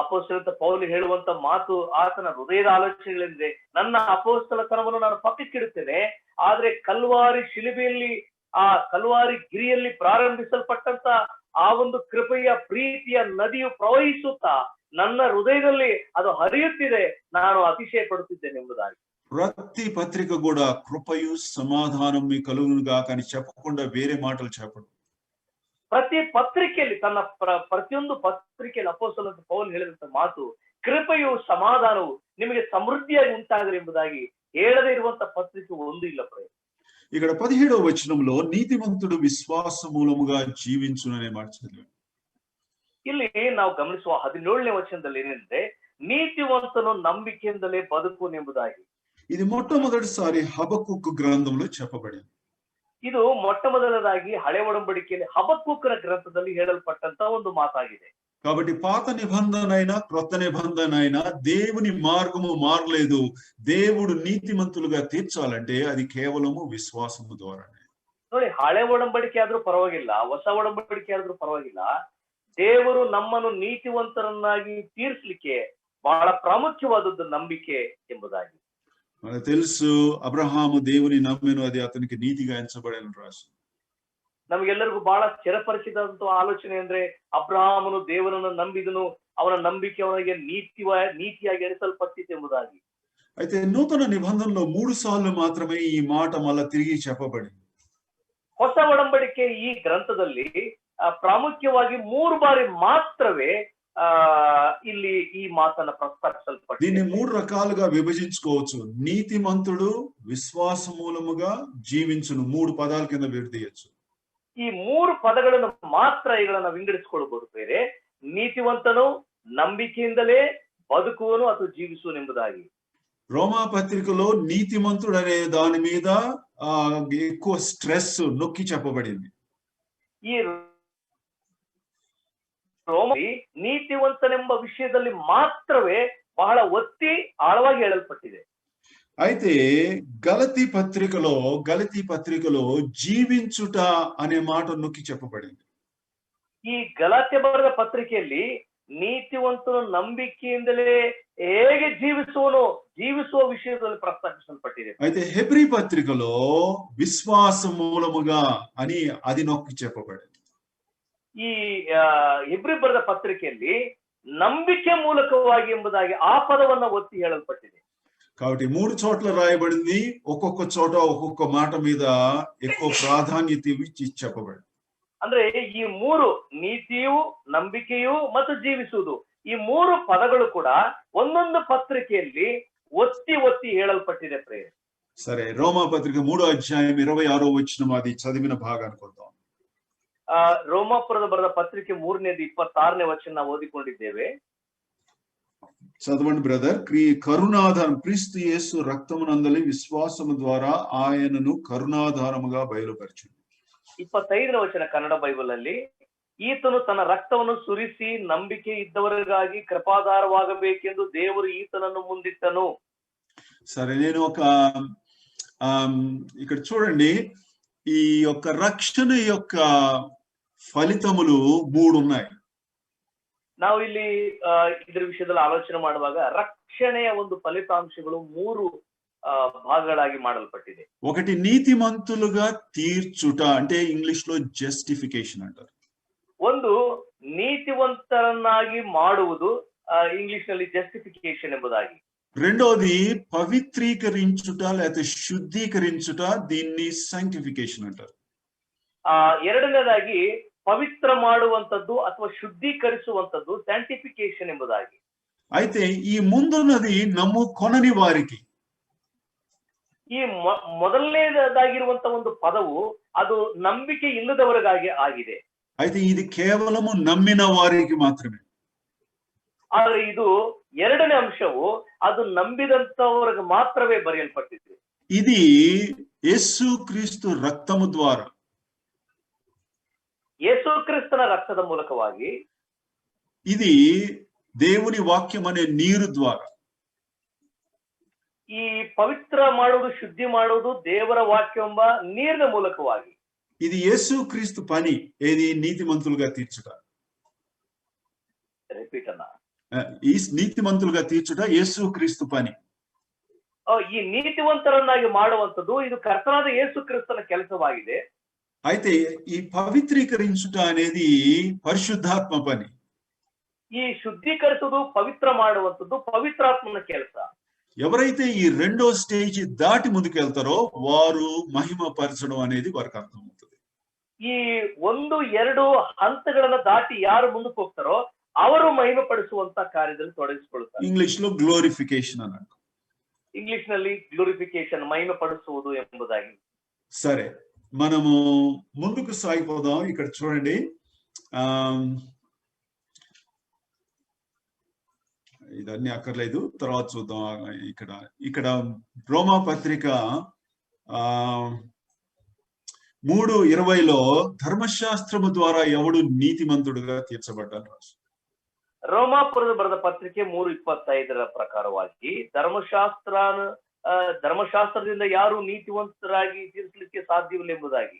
ಅಪೋಸ್ತಲ ಪೌಲು ಹೇಳುವಂತ ಮಾತು ಆತನ ಹೃದಯದ ಆಲೋಚನೆಗಳಿಂದ, ನನ್ನ ಅಪೋಸ್ತಲತನವನ್ನು ನಾನು ಪಕ್ಕಕ್ಕಿಡುತ್ತೇನೆ, ಆದ್ರೆ ಕಲ್ವಾರಿ ಶಿಲುಬೆಯಲ್ಲಿ, ಆ ಕಲ್ವಾರಿ ಗಿರಿಯಲ್ಲಿ ಪ್ರಾರಂಭಿಸಲ್ಪಟ್ಟಂತ ಆ ಒಂದು ಕೃಪೆಯ ಪ್ರೀತಿಯ ನದಿಯು ಪ್ರವಹಿಸುತ್ತಾ ನನ್ನ ಹೃದಯದಲ್ಲಿ ಅದು ಹರಿಯುತ್ತಿದೆ, ನಾನು ಅತಿಶಯ ಪಡುತ್ತಿದ್ದೇನೆ ಎಂಬುದಾಗಿ. ప్రతి పత్రిక కూడా కృపయు సమాధానం మీ కలుగునుగా కానీ చెప్పకుండా వేరే మాటలు చెప్పడు. ಪ್ರತಿ ಪತ್ರಿಕೆಯಲ್ಲಿ ತನ್ನ ಪ್ರತಿಯೊಂದು ಪತ್ರಿಕೆಯಲ್ಲಿ ಅಪೊಸ್ತಲನಾದ ಪೌಲ್ ಹೇಳಿದಂತ ಮಾತು, ಕೃಪೆಯು ಸಮಾಧಾನವು ನಿಮಗೆ ಸಮೃದ್ಧಿಯಾಗಿ ಉಂಟಾಗಲಿ ಎಂಬುದಾಗಿ ಹೇಳದೇ ಇರುವಂತ ಪತ್ರಿಕೆ ಒಂದು ಇಲ್ಲ ಪ್ರೇರೆ. ఇక్కడ 17వ వచనంలో నీతిమంతుడు విశ్వాస మూలముగా జీవించుననే మాట చదివాం. ಇಲ್ಲಿ ನಾವು ಗಮನಿಸುವ 17ನೇ ವಚನದಲ್ಲಿ ಏನಂದ್ರೆ ನೀತಿವಂತನು ನಂಬಿಕೆಯಿಂದಲೇ ಬದುಕುನು ಎಂಬುದಾಗಿ. ఇది మొట్టమొదటిసారి హబక్కుకు గ్రంథంలో చెప్పబడింది. ಇದು ಮೊಟ್ಟ ಮೊದಲದಾಗಿ ಹಳೆ ಒಡಂಬಡಿಕೆಯಲ್ಲಿ ಹಬಕ್ಕೂಕನ ಗ್ರಂಥದಲ್ಲಿ ಹೇಳಲ್ಪಟ್ಟಂತ ಒಂದು ಮಾತಾಗಿದೆ. కాబట్టి పాత నిబంధన అయినా క్రొత్త నిబంధన అయినా దేవుని మార్గము మారలేదు. దేవుడు నీతిమంతులుగా తీర్చాలంటే అది కేవలము విశ్వాసము ద్వారానే. ನೋಡಿ, ಹಳೆ ಒಡಂಬಡಿಕೆ ಆದ್ರೂ ಪರವಾಗಿಲ್ಲ, ಹೊಸ ಒಡಂಬಡಿಕೆ ಆದ್ರೂ ಪರವಾಗಿಲ್ಲ, ದೇವರು ನಮ್ಮನ್ನು ನೀತಿವಂತರನ್ನಾಗಿ ತೀರ್ಸ್ಲಿಕ್ಕೆ ಬಹಳ ಪ್ರಾಮುಖ್ಯವಾದದ್ದು ನಂಬಿಕೆ ಎಂಬುದಾಗಿ. మనకు తెలుసు అబ్రహాము దేవుని నమ్మెను, అది అతనికి నీతిగా ఎంచబడెను రాసి. ನಮಗೆಲ್ಲರಿಗೂ ಬಹಳ ಚಿರಪರಿಚಿತ ಆಲೋಚನೆ ಅಂದ್ರೆ ಅಬ್ರಹಾಮನು ದೇವರನ್ನು ನಂಬಿದನು, ಅವನ ನಂಬಿಕೆ ಅವನಿಗೆ ನೀತಿಯಾಗಿ ಎಣಿಸಲ್ಪಟ್ಟಿತು ಎಂಬುದಾಗಿ. అయితే నూతన నిబంధనలో 3 సార్లు మాత్రమే ఈ మాట మళ్ళా తిరిగి చెప్పబడింది. ಹೊಸ ಒಡಂಬಡಿಕೆ ಈ ಗ್ರಂಥದಲ್ಲಿ ಪ್ರಾಮುಖ್ಯವಾಗಿ 3 ಬಾರಿ ಮಾತ್ರವೇ ಇಲ್ಲಿ ಈ ಮಾತನ್ನ ಪ್ರಸ್ತಾಪಿಸಲ್ಪಟ್ಟಿದೆ. దీన్ని 3 రకాలుగా విభజించుకోవచ్చు. నీతిమంతుడు విశ్వాస మూలముగా జీవించును 3 పదాల కింద విడదీయచ్చు. ಈ 3 ಪದಗಳನ್ನು ಮಾತ್ರ ಇವುಗಳನ್ನ ವಿಂಗಡಿಸಿಕೊಳ್ಳಬಹುದು ಬೇರೆ. ನೀತಿವಂತನು ನಂಬಿಕೆಯಿಂದಲೇ ಬದುಕುವನು ಅಥವಾ ಜೀವಿಸುವನು ಎಂಬುದಾಗಿ. రోమా పత్రికలో నీతిమంతుడు అనే దాని మీద ఎక్కువ స్ట్రెస్ నొక్కి చెప్పబడింది. ಈ ನೀತಿವಂತನೆಂಬ ವಿಷಯದಲ್ಲಿ ಮಾತ್ರವೇ ಬಹಳ ಒತ್ತಿ ಆಳವಾಗಿ ಹೇಳಲ್ಪಟ್ಟಿದೆ. అయితే గలతీ పత్రికలో జీవించుట అనే మాట నొక్కి చెప్పబడింది. ಈ ಗಲಾತ್ಯ ಬರೆದ ಪತ್ರಿಕೆಯಲ್ಲಿ ನೀತಿವಂತನು ನಂಬಿಕೆಯಿಂದಲೇ ಹೇಗೆ ಜೀವಿಸುವ ವಿಷಯದಲ್ಲಿ ಪ್ರಸ್ತಾಪಿಸಲ್ಪಟ್ಟಿದೆ. అయితే హెబ్రీ పత్రికలో విశ్వాస మూలముగా అని అది నొక్కి చెప్పబడింది. ಈ ಹೆಬ್ರಿ ಬರೆದ ಪತ್ರಿಕೆಯಲ್ಲಿ ನಂಬಿಕೆ ಮೂಲಕವಾಗಿ ಎಂಬುದಾಗಿ ಆ ಪದವನ್ನ ಒತ್ತಿ ಹೇಳಲ್ಪಟ್ಟಿದೆ. కాబట్టి 3 చోట్ల రాయబడింది. ఒక్కొక్క చోట ఒక్కొక్క మాట మీద ఎక్కువ ప్రాధాన్యత ఇచ్చి చెప్పబడింది. ಅಂದ್ರೆ ಈ 3 ನೀತಿಯು, ನಂಬಿಕೆಯು ಮತ್ತು ಜೀವಿಸುವುದು, ಈ 3 ಪದಗಳು ಕೂಡ ಒಂದೊಂದು ಪತ್ರಿಕೆಯಲ್ಲಿ ಒತ್ತಿ ಹೇಳಲ್ಪಟ್ಟಿದೆ ಪ್ರೇರೆ. సరే, రోమా పత్రిక 3వ అధ్యాయం 26వ వచనం అది చదివిన భాగానికి వద్దాం. ರೋಮಾಪುರದ ಬರೆದ ಪತ್ರಿಕೆ 3ನೇದು 26ನೇ ವಚನ ನಾವು ಓದಿಕೊಂಡಿದ್ದೇವೆ. చదవండి బ్రదర్. కరుణాధారం క్రీస్తు యేసు రక్తమునందలి విశ్వాసము ద్వారా ఆయనను కరుణాధారముగా బయలుపరచును. 25ನೇ ವಚನ ಕನ್ನಡ ಬೈಬಲ್ ಅಲ್ಲಿ, ಈತನು ತನ್ನ ರಕ್ತವನ್ನು ಸುರಿಸಿ ನಂಬಿಕೆ ಇದ್ದವರಿಗಾಗಿ ಕೃಪಾಧಾರವಾಗಬೇಕೆಂದು ದೇವರು ಈತನನ್ನು ಮುಂದಿಟ್ಟನು. సరే, నేను ఇక్కడ చూడండి, ఈ యొక్క రక్షణ యొక్క ఫలితములు 3 ఉన్నాయి. ನಾವು ಇಲ್ಲಿ ಇದರ ವಿಷಯದಲ್ಲಿ ಆಲೋಚನೆ ಮಾಡುವಾಗ ರಕ್ಷಣೆಯ ಒಂದು ಫಲಿತಾಂಶಗಳು 3 భాగాలాಗಿ ಮಾಡಲ್ಪಟ್ಟಿದೆ. ఒకటి నీతిమంతులుగా తీర్చుట, అంటే ఇంగ్లీష్ లో జస్టిఫికేషన్ అంటారు. ಒಂದು ನೀತಿವಂತರನ್ನಾಗಿ ಮಾಡುವುದು, ಇಂಗ್ಲಿಷ್ ನಲ್ಲಿ ಜಸ್ಟಿಫಿಕೇಶನ್ ಎಂಬುದಾಗಿ. రెండోది పవిత్రీకరించుట లేదా శుద్ధీకరించుట, దీన్ని సాంక్టిఫికేషన్ అంటారు. ಎರಡನೇದಾಗಿ ಪವಿತ್ರ ಮಾಡುವಂತದ್ದು ಅಥವಾ ಶುದ್ಧೀಕರಿಸುವಂತದ್ದು ಸ್ಯಾಂಟಿಫಿಕೇಶನ್ ಎಂಬುದಾಗಿ. అయితే ఈ ముందున్నది నమ్ముకొనని వారికి, ಈ ಮೊದಲನೇದಾಗಿರುವಂತ ಒಂದು ಪದವು ಅದು ನಂಬಿಕೆ ಇಲ್ಲದವರಿಗಾಗಿ ಆಗಿದೆ. అయితే ఇది కేవలము నమ్మిన వారికి మాత్రమే. ಆದ್ರೆ ಇದು ಎರಡನೇ ಅಂಶವು ಅದು ನಂಬಿದಂತವರಿಗೆ ಮಾತ್ರವೇ ಬರೆಯಲ್ಪಟ್ಟಿದೆ. ఇది యేసు క్రీస్తు రక్తము ద్వారా, ಯೇಸು ಕ್ರಿಸ್ತನ ರಕ್ತದ ಮೂಲಕವಾಗಿ, ఇది దేవుని వాక్యం అనే నీరు ద్వారా, ಈ ಪವಿತ್ರ ಮಾಡುವುದು, ಶುದ್ಧಿ ಮಾಡುವುದು ದೇವರ ವಾಕ್ಯ ಎಂಬ ನೀರಿನ ಮೂಲಕವಾಗಿ. ఇది యేసు క్రీస్తు పని. ఏది? నీతిమంతులుగా తీర్చుట. రిపీట్ అన్న. ఈ నీతిమంతులుగా తీర్చుట యేసు క్రీస్తు పని. ಈ ನೀತಿವಂತರನ್ನಾಗಿ ಮಾಡುವಂತದ್ದು ಇದು ಕರ್ತನಾದ ಯೇಸು ಕ್ರಿಸ್ತನ ಕೆಲಸವಾಗಿದೆ. అయితే ఈ పవిత్రీకరించుట అనేది పరిశుద్ధాత్మ పని. ఈ శుద్ధీకరిಸುವುದು, పవిత్ర ಮಾಡುವಂತದ್ದು పవిత్రాత్మನ ಕೆಲಸ. ఎవరైతే ఈ రెండో స్టేజ్ దాటి ముందుకెళ్తారో వారు మహిమ పరచడం అనేది వారికి అర్థమవుతుంది. ಈ 1-2 ಹಂತಗಳನ್ನ ದಾಟಿ ಯಾರು ಮುಂದಕ್ಕೆ ಹೋಗ್ತಾರೋ ಅವರು ಮಹಿಮೆ ಪಡಿಸುವಂತ ಕಾರ್ಯದಲ್ಲಿ ತೊಡಗಿಸಿಕೊಳ್ಳುತ್ತಾರೆ. ಇಂಗ್ಲಿಷ್ లో ಗ್లోರಿಫಿకేషన్ అన్నాడు. ಇಂಗ್ಲಿಷ್ ನಲ್ಲಿ ಗ್ಲೋರಿಫಿಕೇಶನ್, ಮಹಿಮೆ ಪಡಿಸುವುದು ಎಂಬುದಾಗಿ. సరే, మనము ముందుకు సాగిపోదాం. ఇక్కడ చూడండి, ఇదన్నీ అక్కర్లేదు, తర్వాత చూద్దాం. ఇక్కడ రోమా పత్రిక 3:20లో ధర్మశాస్త్రము ద్వారా ఎవడు నీతిమంతుడుగా తీర్చబడ్డాడు. ರೋಮಾಪುರದ ಬರೆದ ಪತ್ರಿಕೆ 3:25 ಪ್ರಕಾರವಾಗಿ ಧರ್ಮಶಾಸ್ತ್ರದಿಂದ ಯಾರು ನೀತಿವಂತರಾಗಿ ತೀರಿಸಲಿಕ್ಕೆ ಸಾಧ್ಯವಿಲ್ಲ ಎಂಬುದಾಗಿ.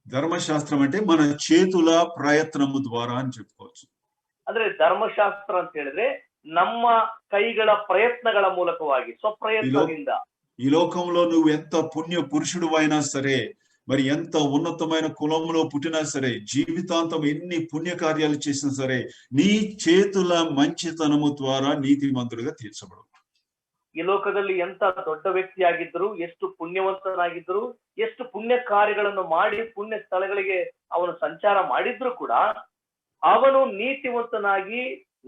ధర్మశాస్త్రం అంటే మన చేతుల ప్రయత్నము ద్వారా అని చెప్పుకోవచ్చు. ಅಂದ್ರೆ ಧರ್ಮಶಾಸ್ತ್ರ ಅಂತ ಹೇಳಿದ್ರೆ ನಮ್ಮ ಕೈಗಳ ಪ್ರಯತ್ನಗಳ ಮೂಲಕವಾಗಿ, ಸ್ವಪ್ರಯತ್ನದಿಂದ. ఈ లోకంలో నువ్వు ఎంత పుణ్య పురుషుడు అయినా సరే, మరి ఎంత ఉన్నతమైన కులంలో పుట్టినా సరే, జీవితాంతం ఎన్ని పుణ్యకార్యాలు చేసినా సరే, నీ చేతుల మంచితనము ద్వారా నీతిమంతుడిగా తీర్చబడు. ಈ ಲೋಕದಲ್ಲಿ ಎಂತ ದೊಡ್ಡ ವ್ಯಕ್ತಿ ಆಗಿದ್ರು, ಎಷ್ಟು ಪುಣ್ಯವಂತನಾಗಿದ್ರು, ಎಷ್ಟು ಪುಣ್ಯ ಕಾರ್ಯಗಳನ್ನು ಮಾಡಿ ಪುಣ್ಯ ಸ್ಥಳಗಳಿಗೆ ಅವನು ಸಂಚಾರ ಮಾಡಿದ್ರು ಕೂಡ ಅವನು ನೀತಿವಂತನಾಗಿ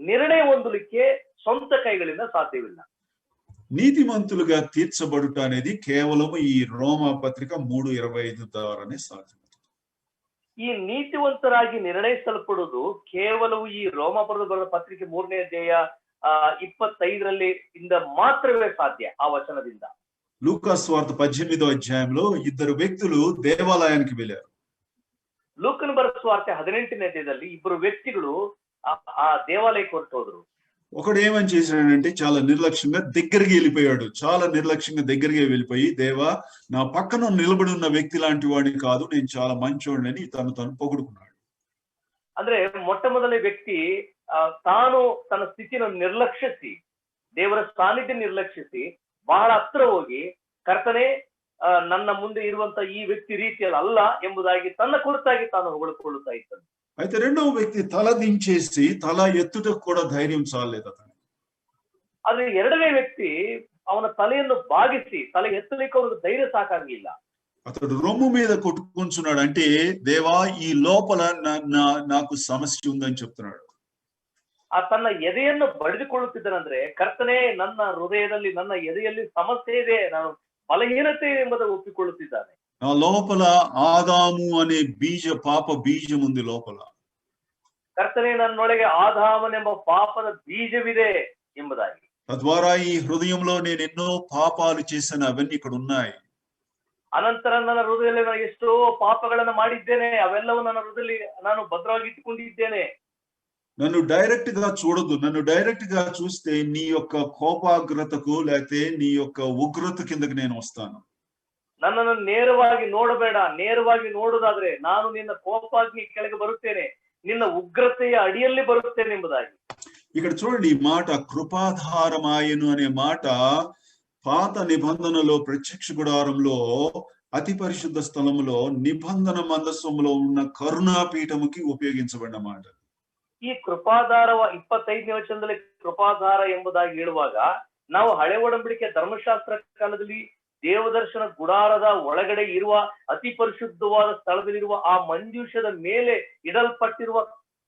ನಿರ್ಣಯ ಹೊಂದಲಿಕ್ಕೆ ಸ್ವಂತ ಕೈಗಳಿಂದ ಸಾಧ್ಯವಿಲ್ಲ. నీతిమంతులుగా తీర్చబడుట అనేది కేవలం ఈ రోమా పత్రిక 3:25 ద్వారానే సాధ్యం. ಈ ನೀತಿವಂತರಾಗಿ ನಿರ್ಣಯಿಸಲ್ಪಡುವುದು ಕೇವಲವು ಈ ರೋಮಾಪುರದ ಪತ್ರಿಕೆ 3ನೇ ಅಧ್ಯಾಯ 25ರಲ್ಲಿ ಇಂದ ಮಾತ್ರವೇ ಸಾಧ್ಯ. ಆ ವಚನದಿಂದ లూకా సువార్త 18వ అధ్యాయంలో ఇద్దరు వ్యక్తులు దేవాలయానికి వెళ్ళారు. ಲೂಕನ ಬರೆದ ಸುವಾರ್ತೆ 18ನೇ ಅಧ್ಯಾಯದಲ್ಲಿ ಇಬ್ಬರು ವ್ಯಕ್ತಿಗಳು ಆ ದೇವಾಲಯಕ್ಕೆ ಹೊರಟು ಹೋದ್ರು. ఒకడు ఏమని చేశాడంటే చాలా నిర్లక్ష్యంగా దగ్గరికి వెళ్ళిపోయాడు. చాలా నిర్లక్ష్యంగా దగ్గరికి వెళ్ళిపోయి, దేవా, నా పక్కన నిలబడి ఉన్న వ్యక్తి లాంటి వాడిని కాదు, నేను చాలా మంచోడిని తను పొగుడుకున్నాడు. ಅಂದ್ರೆ ಮೊಟ್ಟ ಮೊದಲ ವ್ಯಕ್ತಿ ತಾನು ತನ್ನ ಸ್ಥಿತಿಯನ್ನು ನಿರ್ಲಕ್ಷಿಸಿ, ದೇವರ ಸಾನ್ನಿಧ್ಯ ನಿರ್ಲಕ್ಷಿಸಿ, ಬಹಳ ಹತ್ರ ಹೋಗಿ, ಕರ್ತನೆ ನನ್ನ ಮುಂದೆ ಇರುವಂತ ಈ ವ್ಯಕ್ತಿ ರೀತಿಯಲ್ಲಿ ಅಲ್ಲ ಎಂಬುದಾಗಿ ತನ್ನ ಕುರಿತಾಗಿ ತಾನು ಹೊಗಳಿಕೊಳ್ಳುತ್ತಾ ಇದ್ದಾನೆ. అయితే రెండవ వ్యక్తి తల దించేసి తల ఎత్తుటకు కూడా ధైర్యం చాలలేదు అతను. ಆದ್ರೆ ಎರಡನೇ ವ್ಯಕ್ತಿ ಅವನ ತಲೆಯನ್ನು ಬಾಗಿಸಿ ತಲೆ ಎತ್ತಲಿಕ್ಕೆ ಅವನಿಗೆ ಧೈರ್ಯ ಸಾಕಾಗಲಿಲ್ಲ. అతడు రొమ్ము మీద కొట్టుకుంటున్నాడు. అంటే దేవా, ఈ లోపల నాకు సమస్య ఉందని చెప్తున్నాడు. ಆ ತನ್ನ ಎದೆಯನ್ನು ಬಡಿದುಕೊಳ್ಳುತ್ತಿದ್ದಾನಂದ್ರೆ, ಕರ್ತನೆ, ನನ್ನ ಹೃದಯದಲ್ಲಿ, ನನ್ನ ಎದೆಯಲ್ಲಿ ಸಮಸ್ಯೆ ಇದೆ, ನಾನು ಬಲಹೀನತೆ ಎಂಬುದನ್ನು ಒಪ್ಪಿಕೊಳ್ಳುತ್ತಿದ್ದಾನೆ. నా లోపల ఆదాము అనే పాప బీజం ఉంది లోపల. ಕರ್ತನೆ, ನನ್ನೊಳಗೆ ಆದಾಮನೆಂಬ ಪಾಪದ ಬೀಜವಿದೆ ಎಂಬುದಾಗಿ. తద్వారా ఈ హృదయంలో నేను ఎన్నో పాపాలు చేశాను, అవన్నీ ఇక్కడ ఉన్నాయి. ಅನಂತರ ನನ್ನ ಹೃದಯದಲ್ಲಿ ನಾನು ಎಷ್ಟೋ ಪಾಪಗಳನ್ನು ಮಾಡಿದ್ದೇನೆ, ಅವೆಲ್ಲವೂ ನನ್ನ ಹೃದಯದಲ್ಲಿ ನಾನು ಭದ್ರವಾಗಿ ಇಟ್ಟುಕೊಂಡಿದ್ದೇನೆ. నన్ను డైరెక్ట్ గా చూడదు. నన్ను డైరెక్ట్ గా చూస్తే నీ యొక్క కోపాగ్రతకు లేకపోతే నీ యొక్క ఉగ్రత కిందకి నేను వస్తాను. ನನ್ನನ್ನು ನೇರವಾಗಿ ನೋಡಬೇಡ. ನೇರವಾಗಿ ನೋಡುವುದಾದ್ರೆ ನಾನು ನಿನ್ನ ಕೋಪಾಗ್ನಿ ಕೆಳಗೆ ಬರುತ್ತೇನೆ, ನಿನ್ನ ಉಗ್ರತೆಯ ಅಡಿಯಲ್ಲಿ ಬರುತ್ತೇನೆ ಎಂಬುದಾಗಿ. ఇక్కడ చూడండి, ఈ మాట కృపాధారమాయను అనే మాట పాత నిబంధనలో ప్రత్యక్ష గుడారంలో అతి పరిశుద్ధ స్థలములో నిబంధన మందస్సములో ఉన్న కరుణాపీఠముకి ఉపయోగించబడిన మాట. ಈ ಕೃಪಾಧಾರ 25ನೇ ವಚನದಲ್ಲಿ ಕೃಪಾಧಾರ ಎಂಬುದಾಗಿ ಹೇಳುವಾಗ ನಾವು ಹಳೆ ಒಡಂಬಡಿಕೆ ಧರ್ಮಶಾಸ್ತ್ರ ಕಾಲದಲ್ಲಿ ದೇವದರ್ಶನ ಗುಡಾರದ ಒಳಗಡೆ ಇರುವ ಅತಿ ಪರಿಶುದ್ಧವಾದ ಸ್ಥಳದಲ್ಲಿರುವ ಆ ಮಂಜೂಷದ ಮೇಲೆ ಇಡಲ್ಪಟ್ಟಿರುವ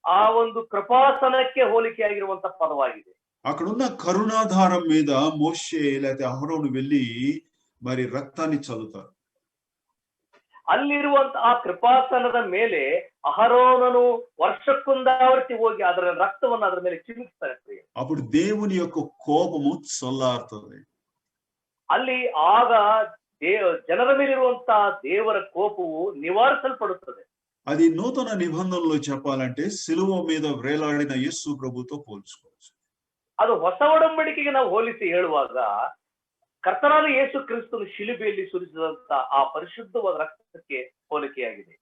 ಆ ಒಂದು ಕೃಪಾಸನಕ್ಕೆ ಹೋಲಿಕೆಯಾಗಿರುವಂತ ಪದವಾಗಿದೆ. అక్కడున్న కరుణాధారం మీద మోషే లేకపోతే అహరోను వెళ్ళి మరి రక్తాన్ని చల్లుతారు. ಅಲ್ಲಿರುವಂತ ಆ ಕೃಪಾಸನದ ಮೇಲೆ ಅಹರೋನನು ವರ್ಷಕ್ಕೊಂದಾವರ್ತಿ ಹೋಗಿ ಅದರ ರಕ್ತವನ್ನು ಅದರ ಮೇಲೆ ಚಿಮುಕಿಸ್ತಾರೆ. అప్పుడు దేవుని యొక్క కోపము చల్లారుతుంది. ಅಲ್ಲಿ ಆಗ ಜನರ ಮೇಲಿರುವಂತಹ ದೇವರ ಕೋಪವು ನಿವಾರಿಸಲ್ಪಡುತ್ತದೆ. అది నూతన నిబంధనలో చెప్పాలంటే సిలువ మీద వేలాడిన యేసు ప్రభుతో పోల్చుకోవచ్చు. ಅದು ಹೊಸ ಒಡಂಬಡಿಕೆಗೆ ನಾವು ಹೋಲಿಸಿ ಹೇಳುವಾಗ ಕರ್ತನಾದ ಯೇಸು ಕ್ರಿಸ್ತನು ಶಿಲುಬೆಯಲ್ಲಿ ಸುರಿಸಿದಂತ ಆ ಪರಿಶುದ್ಧವಾದ ರಕ್ತಕ್ಕೆ ಹೋಲಿಕೆಯಾಗಿದೆ.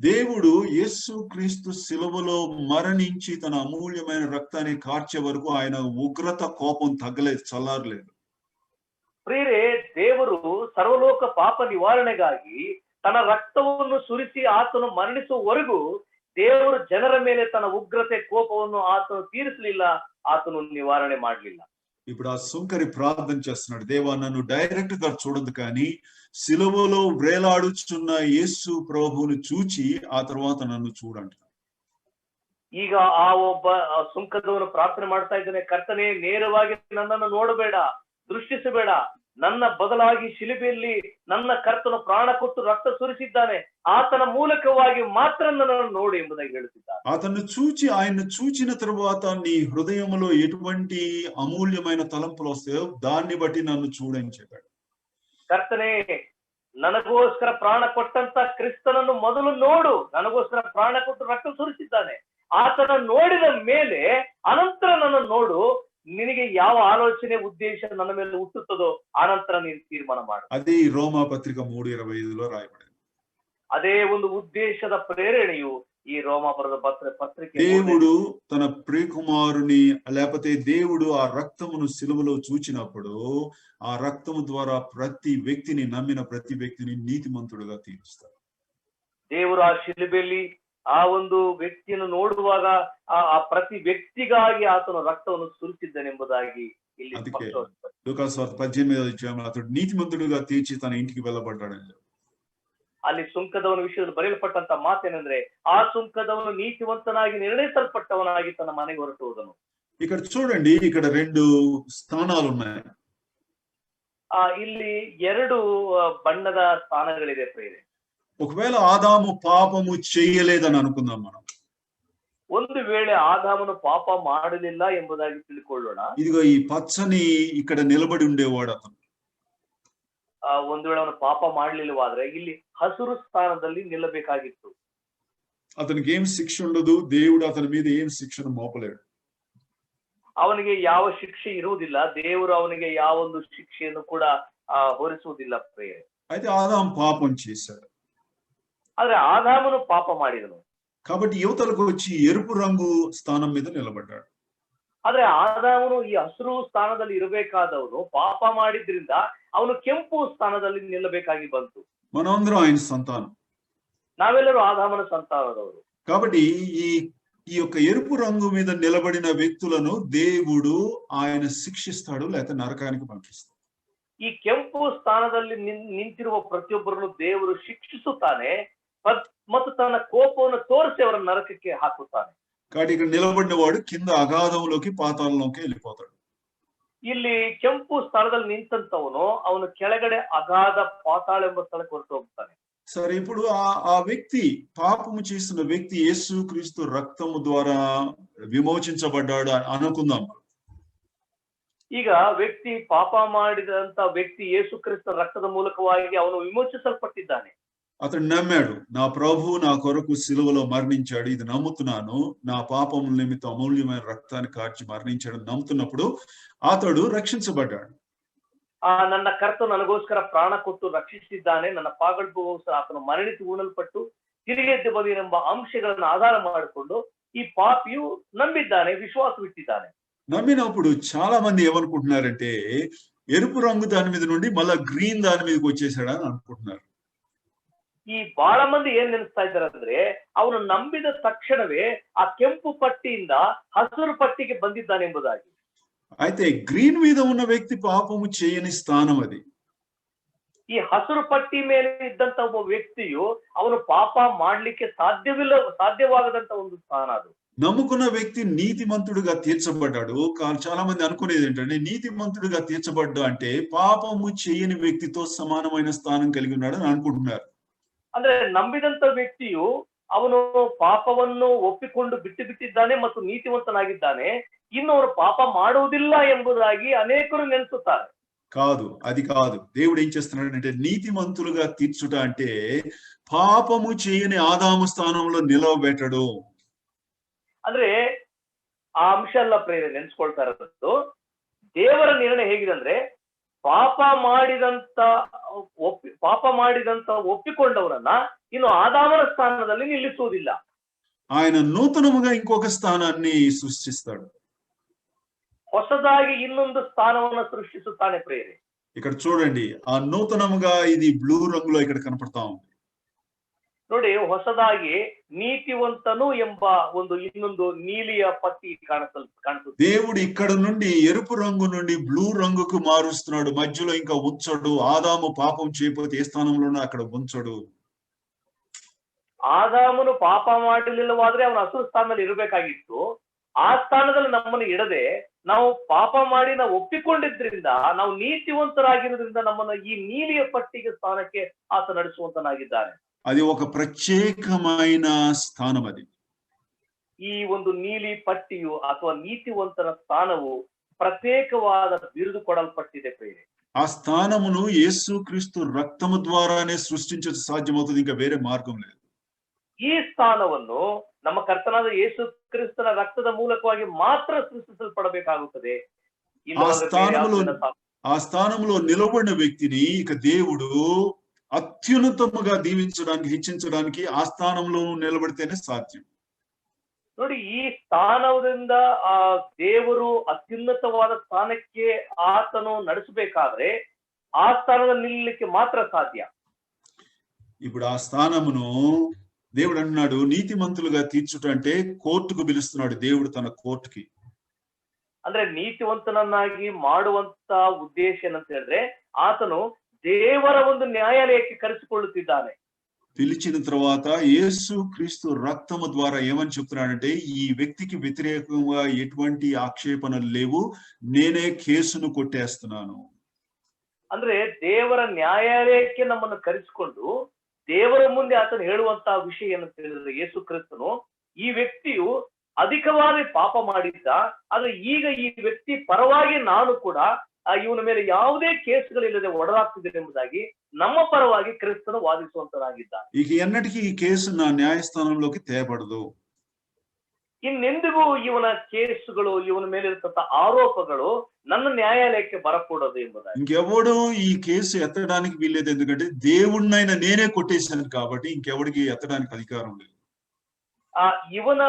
దేవుడు యేసు క్రీస్తు సిలువలో మరణించి తన అమూల్యమైన రక్తాన్ని కార్చే వరకు ఆయన ఉగ్రత కోపం తగ్గలేదు, చల్లారలేదు. ಪ್ರಿಯರೇ, ದೇವರು ಸರ್ವಲೋಕ ಪಾಪ ನಿವಾರಣೆಗಾಗಿ ತನ್ನ ರಕ್ತವನ್ನು ಸುರಿಸಿ ಆತನು ಮರಣಿಸುವವರೆಗೂ ದೇವರು ಜನರ ಮೇಲೆ ತನ್ನ ಉಗ್ರತೆ ಕೋಪವನ್ನು ಆತನು ತೀರಿಸಲಿಲ್ಲ, ಆತನು ನಿವಾರಣೆ ಮಾಡಲಿಲ್ಲ. ఇప్పుడు ఆ సుంకరి ప్రార్థన చేస్తున్నాడు, దేవా, నన్ను డైరెక్ట్ గా చూడదు, కానీ సిలువలో వేలాడుచున్న యేసు ప్రభువును చూచి ఆ తర్వాత నన్ను చూడంట. ಈಗ ಆ ಒಬ್ಬ ಸುಂಕದವನು ಪ್ರಾರ್ಥನೆ ಮಾಡ್ತಾ ಇದ್ದಾನೆ, ಕರ್ತನೇ ನೇರವಾಗಿ ನನ್ನನ್ನು ನೋಡಬೇಡ, ದೃಷ್ಟಿಸಬೇಡ, ನನ್ನ ಬದಲಾಗಿ ಶಿಲುಬೆಯಲ್ಲಿ ನನ್ನ ಕರ್ತನು ಪ್ರಾಣ ಕೊಟ್ಟು ರಕ್ತ ಸುರಿಸಿದ್ದಾನೆ, ఆతన ಮೂಲಕವಾಗಿ మాత్రం నన్ను నోడు ಎಂಬುದಾಗಿ ಹೇಳುತ್ತಿದ್ದಾನೆ. అతన్ని చూచి ఆయన్ని చూచిన తరువాత నీ హృదయంలో ఎటువంటి అమూల్యమైన తలంపులు వస్తాయో దాన్ని బట్టి నన్ను చూడని చెప్పాడు. ಕರ್ತನೇ ನನಗೋಸ್ಕರ ಪ್ರಾಣ ಕೊಟ್ಟಂತ ಕ್ರಿಸ್ತನನ್ನು ಮೊದಲು ನೋಡು, ನನಗೋಸ್ಕರ ಪ್ರಾಣ ಕೊಟ್ಟು ರಕ್ತ ಸುರಿಸಿದ್ದಾನೆ, ಆತನ ನೋಡಿದ ಮೇಲೆ ಅನಂತರ ನನ್ನ ನೋಡು, ನಿನಗೆ ಯಾವ ಆಲೋಚನೆ ಉದ್ದೇಶ ನನ್ನ ಮೇಲೆ ಹುಟ್ಟುತ್ತದೋ ಆನಂತರ ನೀನು ತೀರ್ಮಾನ ಮಾಡು. అదే రోమా పత్రిక 3:25లో రాయబడింది. అదే ಒಂದು ಉದ್ದೇಶದ ಪ್ರೇರಣೆಯು ఈ రోమాపత్రిక పత్రిక. దేవుడు తన ప్రియకుమారుని లేకపోతే దేవుడు ఆ రక్తమును సిలువలో చూచినప్పుడు ఆ రక్తము ద్వారా ప్రతి వ్యక్తిని నమ్మిన ప్రతి వ్యక్తిని నీతిమంతుడుగా తీరుస్తాడు. ದೇವರು ಆ ಶಿಲುಬೆಯಲ್ಲಿ ಆ ಒಂದು ವ್ಯಕ್ತಿಯನ್ನು ನೋಡುವಾಗ ಆ ಪ್ರತಿ ವ್ಯಕ್ತಿಗಾಗಿ ಆತನು ರಕ್ತವನ್ನು ಸುರಿಸಿದ್ದನೆಂಬುದಾಗಿ ಇಲ್ಲಿ ಲೂಕಾಸ್ 18 అతడు నీతిమంతుడుగా తీర్చి తన ఇంటికి వెళ్ళబడ్డాడని. ಅಲ್ಲಿ ಸುಂಕದವನ ವಿಷಯದಲ್ಲಿ ಬರೆಯಲ್ಪಟ್ಟಂತ ಮಾತೇನೆಂದ್ರೆ ಆ ಸುಂಕದವನು ನೀತಿವಂತನಾಗಿ ನಿರ್ಣಯಿಸಲ್ಪಟ್ಟವನಾಗಿ ತನ್ನ ಮನೆಗೆ ಹೊರಟು ಹೋದನು. ఇక్కడ చూడండి, ఇక్కడ 2 స్థానాలు ఉన్నాయి. ಇಲ್ಲಿ 2 ಬಣ್ಣದ ಸ್ಥಾನಗಳಿದೆ ಪ್ರೇರೆ. ఒకవేళ ఆదాము పాపము చేయలేదని అనుకుందాం మనం. ಒಂದು ವೇಳೆ ಆದಾಮನು ಪಾಪ ಮಾಡಲಿಲ್ಲ ಎಂಬುದಾಗಿ ತಿಳ್ಕೊಳ್ಳೋಣ. ఇదిగో ఈ పచ్చని ఇక్కడ నిలబడి ఉండేవాడు అతను. ಒಂದು ವೇಳೆ ಅವನು ಪಾಪ ಮಾಡಲಿಲ್ಲವಾದ್ರೆ ಇಲ್ಲಿ ಹಸಿರು ಸ್ಥಾನದಲ್ಲಿ ನಿಲ್ಲಬೇಕಾಗಿತ್ತು. అతనికి ఏం శిక్ష ఉండదు, దేవుడు అతని మీద ఏం శిక్షను మోపలేడు. ಅವನಿಗೆ ಯಾವ ಶಿಕ್ಷೆ ಇರುವುದಿಲ್ಲ, ದೇವರು ಅವನಿಗೆ ಯಾವ ಒಂದು ಶಿಕ್ಷೆಯನ್ನು ಕೂಡ ಹೊರಿಸುವುದಿಲ್ಲ ಪ್ರೇರೆ. అయితే ఆదాము పాపం చేశాడు. ಆದ್ರೆ ಆದಾಮನು ಪಾಪ ಮಾಡಿದನು కాబట్టి యువతలకు వచ్చి ఎరుపు రంగు స్థానం మీద నిలబడ్డాడు. ಆದ್ರೆ ಆದಾಮನು ಈ ಹಸಿರು ಸ್ಥಾನದಲ್ಲಿ ಇರಬೇಕಾದವನು ಪಾಪ ಮಾಡಿದ್ರಿಂದ ಅವನು ಕೆಂಪು ಸ್ಥಾನದಲ್ಲಿ ನಿಲ್ಲಬೇಕಾಗಿ ಬಂತು. మనందరం ఆయన సంతానం, ನಾವೆಲ್ಲರೂ ಆದಾಮನ ಸಂತಾನದವರು. కాబట్టి ఈ యొక్క ఎరుపు రంగు మీద నిలబడిన వ్యక్తులను దేవుడు ఆయన శిక్షిస్తాడు, లేకపోతే నరకానికి పంపిస్తాడు. ಈ ಕೆಂಪು ಸ್ಥಾನದಲ್ಲಿ ನಿಂತಿರುವ ಪ್ರತಿಯೊಬ್ಬರನ್ನು ದೇವರು ಶಿಕ್ಷಿಸುತ್ತಾನೆ ಮತ್ತು ತನ್ನ ಕೋಪವನ್ನು ತೋರಿಸಿ ಅವರ ನರಕಕ್ಕೆ ಹಾಕುತ್ತಾನೆ. కాబట్టి ఇక్కడ నిలబడిన వాడు కింద అగాధంలోకి పాతాళంలోకి వెళ్ళిపోతాడు. ಇಲ್ಲಿ ಕೆಂಪು ಸ್ಥಳದಲ್ಲಿ ನಿಂತಂತವನು ಅವನು ಕೆಳಗಡೆ ಅಗಾಧ ಪಾತಾಳ ಎಂಬ ಸ್ಥಳಕ್ಕೆ ಹೊರಟು ಹೋಗ್ತಾನೆ. సరే, ఇప్పుడు ఆ వ్యక్తి పాపము చేసిన వ్యక్తి యేసు క్రీస్తు రక్తము ద్వారా విమోచించబడ్డాడు అనుకుందాం. ಈಗ ವ್ಯಕ್ತಿ ಪಾಪ ಮಾಡಿದಂತ ವ್ಯಕ್ತಿ ಯೇಸು ಕ್ರಿಸ್ತ ರಕ್ತದ ಮೂಲಕವಾಗಿ ಅವನು ವಿಮೋಚಿಸಲ್ಪಟ್ಟಿದ್ದಾನೆ. అతడు నమ్మాడు, నా ప్రభు నా కొరకు సిలువలో మరణించాడు, ఇది నమ్ముతున్నాను, నా పాపముల నిమిత్తం అమూల్యమైన రక్తాన్ని కార్చి మరణించాడు నమ్ముతున్నప్పుడు అతడు రక్షించబడ్డాడు. ನನ್ನ ಕರ್ತನು ನನಗೋಸ್ಕರ ಪ್ರಾಣ ಕೊಟ್ಟು ರಕ್ಷಿಸಿದ್ದಾನೆ, ನನ್ನ ಪಾಪಗಳಿಗೋಸ್ಕರ ಆತನು ಮರಣಿಸಿ ಉಣಲ್ಪಟ್ಟು ತಿರುಗೆದ್ದು ಬಂದಿನೆಂಬ ಅಂಶಗಳನ್ನು ಆಧಾರ ಮಾಡಿಕೊಂಡು ಈ ಪಾಪಿಯು ನಂಬಿದ್ದಾನೆ, ವಿಶ್ವಾಸವಿಟ್ಟಿದ್ದಾನೆ. నమ్మినప్పుడు చాలా మంది ఏమనుకుంటున్నారంటే ఎరుపు రంగు దాని మీద నుండి మళ్ళా గ్రీన్ దాని మీదకి వచ్చేసాడని అనుకుంటున్నారు. ಈ ಬಹಳ ಮಂದಿ ಏನ್ ನೆನೆಸ್ತಾ ಇದ್ದಾರೆ ಅಂದ್ರೆ ಅವನು ನಂಬಿದ ತಕ್ಷಣವೇ ಆ ಕೆಂಪು ಪಟ್ಟಿಯಿಂದ ಹಸಿರು ಪಟ್ಟಿಗೆ ಬಂದಿದ್ದಾನೆ ಎಂಬುದಾಗಿ. అయితే గ్రీన్ మీద ఉన్న వ్యక్తి పాపము చేయని స్థానం అది. ಈ ಹಸಿರು ಪಟ್ಟಿ ಮೇಲೆ ಇದ್ದಂತ ಒಬ್ಬ ವ್ಯಕ್ತಿಯು ಅವನು ಪಾಪ ಮಾಡ್ಲಿಕ್ಕೆ ಸಾಧ್ಯವಾಗದಂತ ಒಂದು ಸ್ಥಾನ ಅದು. నమ్ముకున్న వ్యక్తి నీతిమంతుడిగా తీర్చబడ్డాడు. చాలా మంది అనుకునేది ఏంటంటే నీతిమంతుడిగా తీర్చబడ్డా అంటే పాపము చేయని వ్యక్తితో సమానమైన స్థానం కలిగి ఉన్నాడు అని అనుకుంటున్నారు. ಅಂದ್ರೆ ನಂಬಿದಂತ ವ್ಯಕ್ತಿಯು ಅವನು ಪಾಪವನ್ನು ಒಪ್ಪಿಕೊಂಡು ಬಿಟ್ಟಿದ್ದಾನೆ ಮತ್ತು ನೀತಿವಂತನಾಗಿದ್ದಾನೆ, ಇನ್ನು ಅವನು ಪಾಪ ಮಾಡುವುದಿಲ್ಲ ಎಂಬುದಾಗಿ ಅನೇಕರು ನೆನೆಸುತ್ತಾರೆ. కాదు, అది కాదు. దేవుడు ఏం చేస్తున్నాడంటే నీతిమంతులుగా తీర్చుట అంటే పాపము చేయని ఆదాము స్థానంలో నిలవబెట్టడు. ಅಂದ್ರೆ ಆ ಅಂಶ ಎಲ್ಲ ಪ್ರೇರಣೆ ನೆನ್ಸ್ಕೊಳ್ತಾ ಇರೋದು. ದೇವರ ನಿರ್ಣಯ ಹೇಗಿದೆ ಅಂದ್ರೆ ಪಾಪ ಮಾಡಿದಂತ ಒಪ್ಪಿಕೊಂಡವರನ್ನ ಇನ್ನು ಆದಾಮನ ಸ್ಥಾನದಲ್ಲಿ ನಿಲ್ಲಿಸುವುದಿಲ್ಲ. ఆయన నూతనముగా ఇంకొక స్థానాన్ని సృష్టిస్తాడు. ಹೊಸದಾಗಿ ಇನ್ನೊಂದು ಸ್ಥಾನವನ್ನು ಸೃಷ್ಟಿಸುತ್ತಾನೆ ಪ್ರೇರೆ. ఇక్కడ చూడండి, ఆ నూతనముగా ఇది బ్లూ రంగులో ఇక్కడ కనపడతా ఉంది. ನೋಡಿ, ಹೊಸದಾಗಿ నీతిವಂತನು ಎಂಬ ಒಂದು ಇನ್ನೊಂದು ನೀಲಿಯ ಪಟ್ಟಿ ಕಾಣಿಸುತ್ತೆ. దేవుడు ఇక్కడ నుండి ఎరుపు రంగు నుండి బ్లూ రంగుకు మారుస్తున్నాడు. మధ్యలో ఇంకా ఉంచడు. ఆదాము పాపం చేయకపోతే ఏ స్థానంలోనూ అక్కడ ఉంచడు. ಆದಾಮನು ಪಾಪ ಮಾಡಲಿಲ್ಲವಾದ್ರೆ ಅವನ ಹಸುರು ಸ್ಥಾನದಲ್ಲಿ ಇರಬೇಕಾಗಿತ್ತು. ಆ ಸ್ಥಾನದಲ್ಲಿ ನಮ್ಮನ್ನು ಇಡದೆ ನಾವು ಪಾಪ ಮಾಡಿ ನಾವು ಒಪ್ಪಿಕೊಂಡಿದ್ರಿಂದ, ನಾವು ನೀತಿವಂತರಾಗಿರೋದ್ರಿಂದ ನಮ್ಮನ್ನು ಈ ನೀಲಿಯ ಪಟ್ಟಿಗೆ ಸ್ಥಾನಕ್ಕೆ ಆತ ನಡೆಸುವಂತನಾಗಿದ್ದಾನೆ. అది ఒక ప్రత్యేకమైన స్థానం. అది ಈ ಒಂದು ನೀಲಿ ಪಟ್ಟಿಯು ಅಥವಾ ನೀತಿವಂತನ ಸ್ಥಾನವು ಪ್ರತ್ಯೇಕವಾದ ಬಿರುದು ಕೊಡಲ್ಪಟ್ಟಿದೆ ಪ್ರಿಯರೇ. ఆ స్థానమును యేసుక్రీస్తు రక్తము ద్వారానే సృష్టించ సాధ్యమవుతుంది. ఇంకా వేరే మార్గం లేదు. ಈ ಸ್ಥಾನವನ್ನು ನಮ್ಮ ಕರ್ತನಾದ ಯೇಸು ಕ್ರಿಸ್ತನ ರಕ್ತದ ಮೂಲಕವಾಗಿ ಮಾತ್ರ ಸೃಷ್ಟಿಸಲ್ಪಡಬೇಕಾಗುತ್ತದೆ. ఆ స్థానంలో నిలబడిన వ్యక్తిని ఇక దేవుడు అత్యున్నతముగా దీవించడానికి, హెచ్చించడానికి ఆ స్థానంలో నిలబడితేనే సాధ్యం. ನೋಡಿ, ಈ ಸ್ಥಾನದಿಂದ ಆ ದೇವರು ಅತ್ಯುನ್ನತವಾದ ಸ್ಥಾನಕ್ಕೆ ಆತನು ನಡೆಸಬೇಕಾದ್ರೆ ಆ ಸ್ಥಾನದಲ್ಲಿ ನಿಲ್ಲಲಿಕ್ಕೆ ಮಾತ್ರ ಸಾಧ್ಯ. ఇప్పుడు ఆ స్థానమును దేవుడు అంటున్నాడు, నీతిమంతులుగా తీర్చుట అంటే కోర్టుకు పిలుస్తున్నాడు దేవుడు తన కోర్టుకి. ಅಂದ್ರೆ ನೀತಿವಂತನನ್ನಾಗಿ ಮಾಡುವಂತ ಉದ್ದೇಶ ಏನಂತ ಹೇಳಿದ್ರೆ ಆತನು ದೇವರ ಒಂದು ನ್ಯಾಯಾಲಯಕ್ಕೆ ಕರೆಸಿಕೊಳ್ಳುತ್ತಿದ್ದಾನೆ. పిలిచిన తర్వాత యేసు క్రీస్తు రక్తము ద్వారా ఏమని చెప్తున్నాడంటే, ఈ వ్యక్తికి వ్యతిరేకంగా ఎటువంటి ఆక్షేపణలు లేవు, నేనే కేసును కొట్టేస్తున్నాను. ಅಂದ್ರೆ ದೇವರ ನ್ಯಾಯಾಲಯಕ್ಕೆ ನಮ್ಮನ್ನು ಕರೆಸಿಕೊಂಡು ದೇವರ ಮುಂದೆ ಆತನು ಹೇಳುವಂತಹ ವಿಷಯ ಏನಂತ ಹೇಳಿದ್ರೆ, ಯೇಸು ಕ್ರಿಸ್ತನು ಈ ವ್ಯಕ್ತಿಯು ಅಧಿಕವಾಗಿ ಪಾಪ ಮಾಡಿದ್ದ, ಆದ್ರೆ ಈಗ ಈ ವ್ಯಕ್ತಿ ಪರವಾಗಿ ನಾನು ಕೂಡ ಇವನ ಮೇಲೆ ಯಾವುದೇ ಕೇಸುಗಳಿಲ್ಲದೆ ಒಡಲಾಗ್ತಿದ್ದೇನೆ ಎಂಬುದಾಗಿ ನಮ್ಮ ಪರವಾಗಿ ಕ್ರಿಸ್ತನು ವಾದಿಸುವಂತನಾಗಿದ್ದಾನೆ. ಈಗ ఎన్నటికీ ఈ కేసు నా న్యాయస్థానంలోకి తేబడదు. ಇನ್ನೆಂದಿಗೂ ಇವನ ಕೇಸುಗಳು, ಇವನ ಮೇಲೆ ಇರತಕ್ಕ ಆರೋಪಗಳು ನನ್ನ ನ್ಯಾಯಾಲಯಕ್ಕೆ ಬರಕೂಡದು ಎಂಬುದಾಗಿ. ఇంకెవడు ఈ కేసు ఎత్తడానికి వీల్లేదు, ఎందుకంటే దేవుణ్ణైనా నేనే కొట్టేశాను కాబట్టి ఇంకెవడికి ఎత్తడానికి అధికారం లేదు. ಇವನ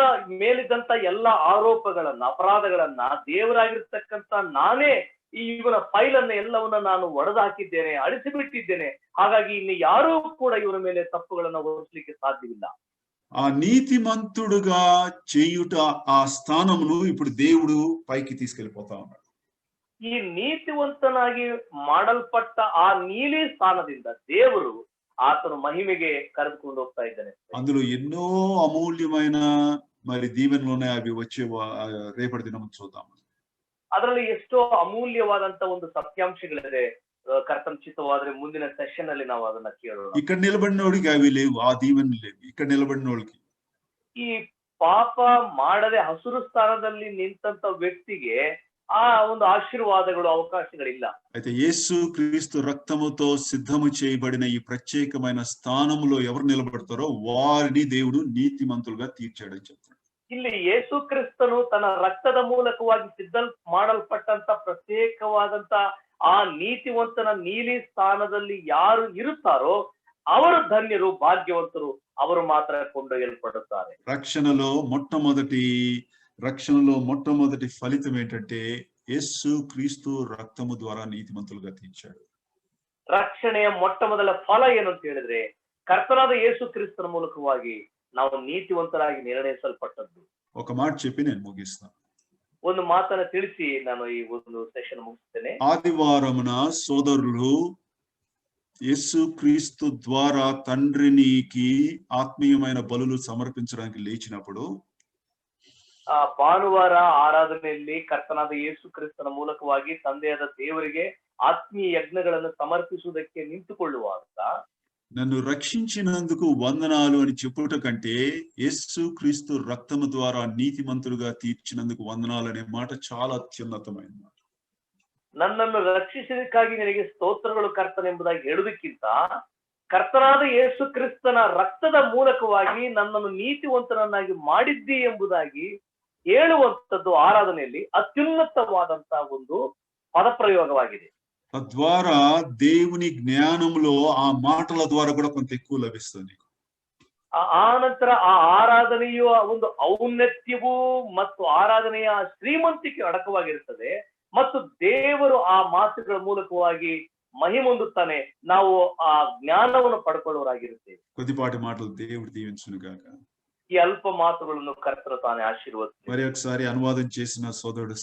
ಮೇಲಿದ್ದಂತ ಎಲ್ಲ ಆರೋಪಗಳನ್ನ, ಅಪರಾಧಗಳನ್ನ ದೇವರಾಗಿರ್ತಕ್ಕಂತ ನಾನೇ ಇವನ ಫೈಲ್ ಅನ್ನ ಎಲ್ಲವನ್ನ ನಾನು ಒಡೆದು ಹಾಕಿದ್ದೇನೆ, ಅಳಿಸಿಬಿಟ್ಟಿದ್ದೇನೆ. ಹಾಗಾಗಿ ಇನ್ನು ಯಾರೂ ಕೂಡ ಇವನ ಮೇಲೆ ತಪ್ಪುಗಳನ್ನ ಹೊರಿಸಲಿಕ್ಕೆ ಸಾಧ್ಯವಿಲ್ಲ. ఆ నీతిమంతుడుగా చేయుట ఆ స్థానమును ఇప్పుడు దేవుడు పైకి తీసుకెళ్లిపోతా ఉన్నాడు. ಈ ನೀತಿವಂತನಾಗಿ ಮಾಡಲ್ಪಟ್ಟ ಆ ನೀಲಿ ಸ್ಥಾನದಿಂದ ದೇವರು ಆತನು ಮಹಿಮೆಗೆ ಕರೆದುಕೊಂಡು ಹೋಗ್ತಾ ಇದ್ದಾನೆ. అందులో ఎన్నో అమూల్యమైన మరి దీవెనలు ఉన్నాయి. అవి వచ్చే రేపటి దినం చూద్దాం. ಅದರಲ್ಲಿ ಎಷ್ಟೋ ಅಮೂಲ್ಯವಾದಂತ ಒಂದು ಸತ್ಯಾಂಶಗಳಿದೆ. ಕರ್ತನ ಚಿತ್ತವಾದ್ರೆ ಮುಂದಿನ ಸೆಷನ್ ಅಲ್ಲಿ ನಾವು ಅದನ್ನ ಕೇಳೋಣ. ఇక్కడ నిలబడినోడికి అవి లేవు, ఆ దీవెనలు లేవు. ఇక్కడ నిలబడినోడికి, ಈ ಪಾಪ ಮಾಡದೆ ಹಸುರು ಸ್ಥಾನದಲ್ಲಿ ನಿಂತಂತ ವ್ಯಕ್ತಿಗೆ ಆ ಒಂದು ಆಶೀರ್ವಾದಗಳು, ಅವಕಾಶಗಳಿಲ್ಲ. అయితే యేసు క్రీస్తు రక్తముతో సిద్ధము చేయబడిన ఈ ప్రత్యేకమైన స్థానములో ఎవరు నిలబడతారో వారిని దేవుడు నీతిమంతులుగా తీర్చాడని చెప్తాడు. ಇಲ್ಲಿ ಯೇಸು ಕ್ರಿಸ್ತನು ತನ್ನ ರಕ್ತದ ಮೂಲಕವಾಗಿ ಮಾಡಲ್ಪಟ್ಟಂತ ಪ್ರತ್ಯೇಕವಾದಂತ ಆ ನೀತಿವಂತನ ನೀಲಿ ಸ್ಥಾನದಲ್ಲಿ ಯಾರು ಇರುತ್ತಾರೋ ಅವರು ಧನ್ಯರು, ಭಾಗ್ಯವಂತರು, ಅವರು ಮಾತ್ರ ಕೊಂಡೊಯ್ಯಲ್ಪಡುತ್ತಾರೆ. రక్షణలో మొట్టమొదటి ఫలితం ఏంటంటే యేసు క్రీస్తు రక్తము ద్వారా నీతిమంతులుగా తీర్చాడు. ರಕ್ಷಣೆಯ ಮೊಟ್ಟ ಮೊದಲ ಫಲ ಏನು ಅಂತ ಹೇಳಿದ್ರೆ, ಕರ್ತನಾದ ಯೇಸು ಕ್ರಿಸ್ತನ ಮೂಲಕವಾಗಿ ನಾವು ನೀತಿವಂತರಾಗಿ ನಿರ್ಣಯಿಸಲ್ಪಟ್ಟದ್ದು. ఒక మాట చెప్పి నేను ముగిస్తాను. ಒಂದು ಮಾತನ್ನ ತಿಳಿಸಿ ನಾನು ಈ ಒಂದು ಸೆಷನ್ ಮುಗಿಸ್ತೇನೆ. ఆదివారమున సోదరులు యేసు క్రీస్తు ద్వారా తండ్రికి ఆత్మీయమైన బలులు సమర్పించడానికి లేచినప్పుడు, ಭಾನುವಾರ ಆರಾಧನೆಯಲ್ಲಿ ಕರ್ತನಾದ ಯೇಸು ಕ್ರಿಸ್ತನ ಮೂಲಕವಾಗಿ ತಂದೆಯಾದ ದೇವರಿಗೆ ಆತ್ಮೀಯ ಯಜ್ಞಗಳನ್ನು ಸಮರ್ಪಿಸುವುದಕ್ಕೆ ನಿಂತುಕೊಳ್ಳುವಾಗ, నన్ను రక్షించినందుకు వందనాలు అని చెప్పుట కంటే యేసు క్రీస్తు రక్తము ద్వారా నీతిమంతులుగా తీర్చినందుకు వందనాలు అనే మాట చాలా అత్యున్నతమైన మాట. ನನ್ನನ್ನು ರಕ್ಷಿಸಿದಕ್ಕಾಗಿ ನಿನಗೆ ಸ್ತೋತ್ರಗಳು ಕರ್ತನೆಂಬುದಾಗಿ ಹೇಳುವುದಕ್ಕಿಂತ, ಕರ್ತನಾದ ಯೇಸು ಕ್ರಿಸ್ತನ ರಕ್ತದ ಮೂಲಕವಾಗಿ ನನ್ನನ್ನು ನೀತಿವಂತನನ್ನಾಗಿ ಮಾಡಿದ್ದಿ ಎಂಬುದಾಗಿ ಹೇಳುವಂತದ್ದು ಆರಾಧನೆಯಲ್ಲಿ ಅತ್ಯುನ್ನತವಾದಂತಹ ಒಂದು ಪದಪ್ರಯೋಗವಾಗಿದೆ. తద్వారా దేవుని జ్ఞానంలో ఆ మాటల ద్వారా కూడా కొంత ఎక్కువ లభిస్తుంది. ಆ ನಂತರ ಆ ಆರಾಧನೆಯ ಒಂದು ಔನ್ನತ್ಯವೂ ಮತ್ತು ಆರಾಧನೆಯ ಶ್ರೀಮಂತಿಕೆ ಅಡಕವಾಗಿರುತ್ತದೆ ಮತ್ತು ದೇವರು ಆ ಮಾತುಗಳ ಮೂಲಕವಾಗಿ ಮಹಿಮೊಂದುತ್ತಾನೆ. ನಾವು ಆ ಜ್ಞಾನವನ್ನು ಪಡ್ಕೊಳ್ಳೋರಾಗಿರುತ್ತೇವೆ. కొద్దిపాటి మాటలు దేవుడు దీవించును గాక. ಈ ಅಲ್ಪ ಮಾತುಗಳನ್ನು ಕರ್ತನು ತಾನೇ ಆಶೀರ್ವದಿಸಲಿ. మరి ఒకసారి అనువాదం చేసిన సోదరుడు